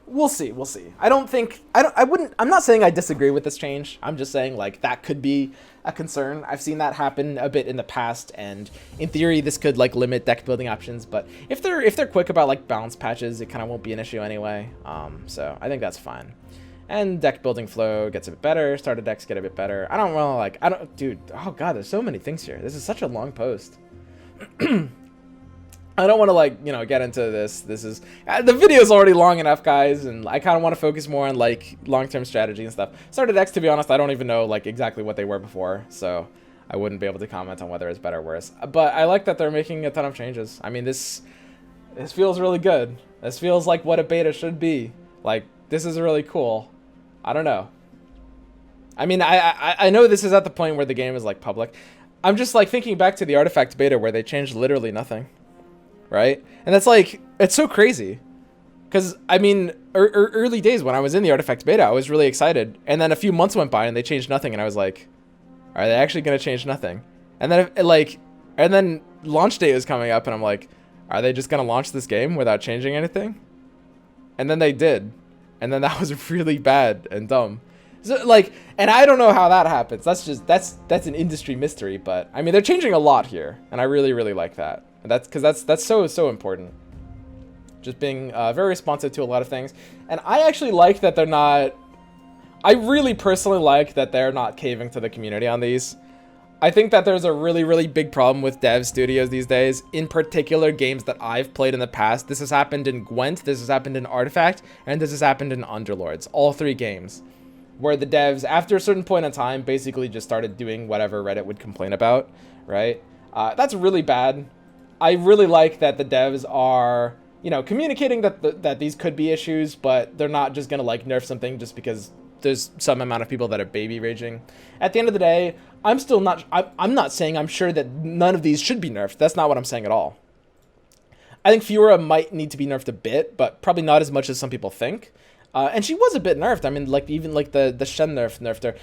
We'll see. I'm not saying I disagree with this change. I'm just saying like that could be a concern. I've seen that happen a bit in the past, and in theory, this could like limit deck building options. But if they're quick about like balance patches, it kind of won't be an issue anyway. So I think that's fine. And deck building flow gets a bit better. Starter decks get a bit better. Dude, oh god, there's so many things here. This is such a long post. I don't want to like, get into this. This is, the video is already long enough, guys. And I kind of want to focus more on like long-term strategy and stuff. Starter decks, to be honest, I don't even know like exactly what they were before. So I wouldn't be able to comment on whether it's better or worse. But I like that they're making a ton of changes. I mean, this feels really good. This feels like what a beta should be. Like, this is really cool. I don't know. I mean, I know this is at the point where the game is like public. I'm just like thinking back to the Artifact beta where they changed literally nothing, right? And that's like, it's so crazy. Because, I mean, early days when I was in the Artifact beta, I was really excited. And then a few months went by and they changed nothing. And I was like, are they actually going to change nothing? And then and then launch day was coming up and I'm like, are they just going to launch this game without changing anything? And then they did. And then that was really bad and dumb. So, like, and I don't know how that happens. That's an industry mystery. But I mean, they're changing a lot here, and I really, really like that. And that's so important. Just being very responsive to a lot of things. And I actually like that they're not. I really personally like that they're not caving to the community on these. I think that there's a really, really big problem with dev studios these days, in particular games that I've played in the past. This has happened in Gwent, this has happened in Artifact, and this has happened in Underlords. All three games. Where the devs, after a certain point in time, basically just started doing whatever Reddit would complain about, right? That's really bad. I really like that the devs are, communicating that these could be issues, but they're not just going to, like, nerf something just because there's some amount of people that are baby raging. At the end of the day, I'm not saying I'm sure that none of these should be nerfed. That's not what I'm saying at all. I think Fiora might need to be nerfed a bit, but probably not as much as some people think. And she was a bit nerfed. I mean, like, even like the Shen nerfed her.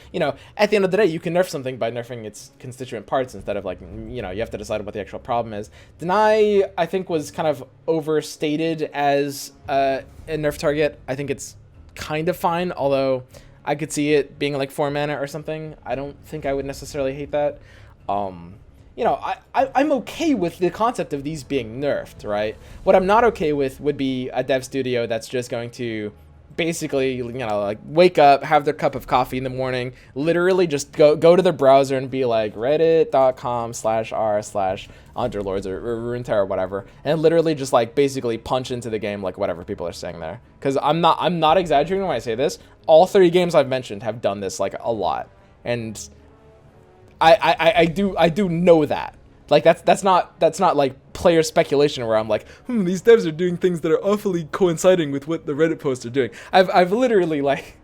At the end of the day, you can nerf something by nerfing its constituent parts instead of, like, you have to decide what the actual problem is. Deny, I think, was kind of overstated as a nerf target. I think it's kind of fine, although I could see it being like 4 mana or something. I don't think I would necessarily hate that. I'm okay with the concept of these being nerfed, right? What I'm not okay with would be a dev studio that's just going to basically, like, wake up, have their cup of coffee in the morning, literally just go to their browser and be like reddit.com/r/underlords or Runeterra or whatever, and literally just like basically punch into the game like whatever people are saying there. Because I'm not exaggerating when I say this. All 3 games I've mentioned have done this like a lot, and I do know that. Like, that's not like player speculation where I'm like, these devs are doing things that are awfully coinciding with what the Reddit posts are doing. I've literally, like,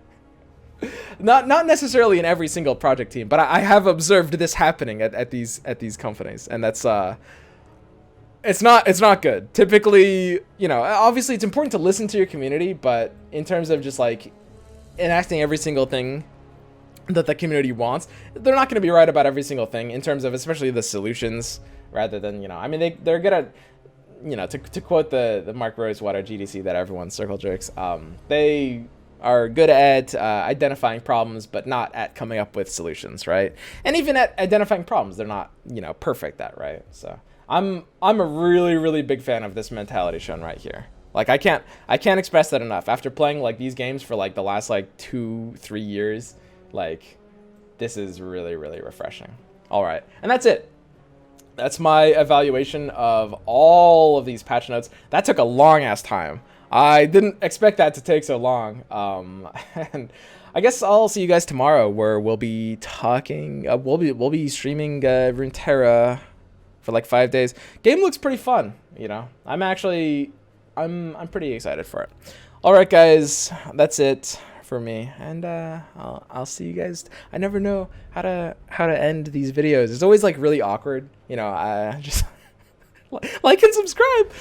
not necessarily in every single project team, but I have observed this happening at these companies, and that's it's not good. Typically, obviously it's important to listen to your community, but in terms of just like enacting every single thing that the community wants, they're not going to be right about every single thing in terms of especially the solutions, rather than, I mean, they're good at, to quote the Mark Rosewater GDC that everyone circle jerks, they are good at identifying problems, but not at coming up with solutions, right? And even at identifying problems, they're not, you know, perfect at, right? So I'm a really, really big fan of this mentality shown right here. Like I can't express that enough. After playing like these games for like the last like 2-3 years, like this is really, really refreshing. All right, and that's it. That's my evaluation of all of these patch notes. That took a long ass time. I didn't expect that to take so long. And I guess I'll see you guys tomorrow, where we'll be talking. We'll be streaming Runeterra for like 5 days. Game looks pretty fun. You know, I'm pretty excited for it. All right, guys, that's it for me, and I'll see you guys. I never know how to end these videos. It's always like really awkward. You know, I just like and subscribe.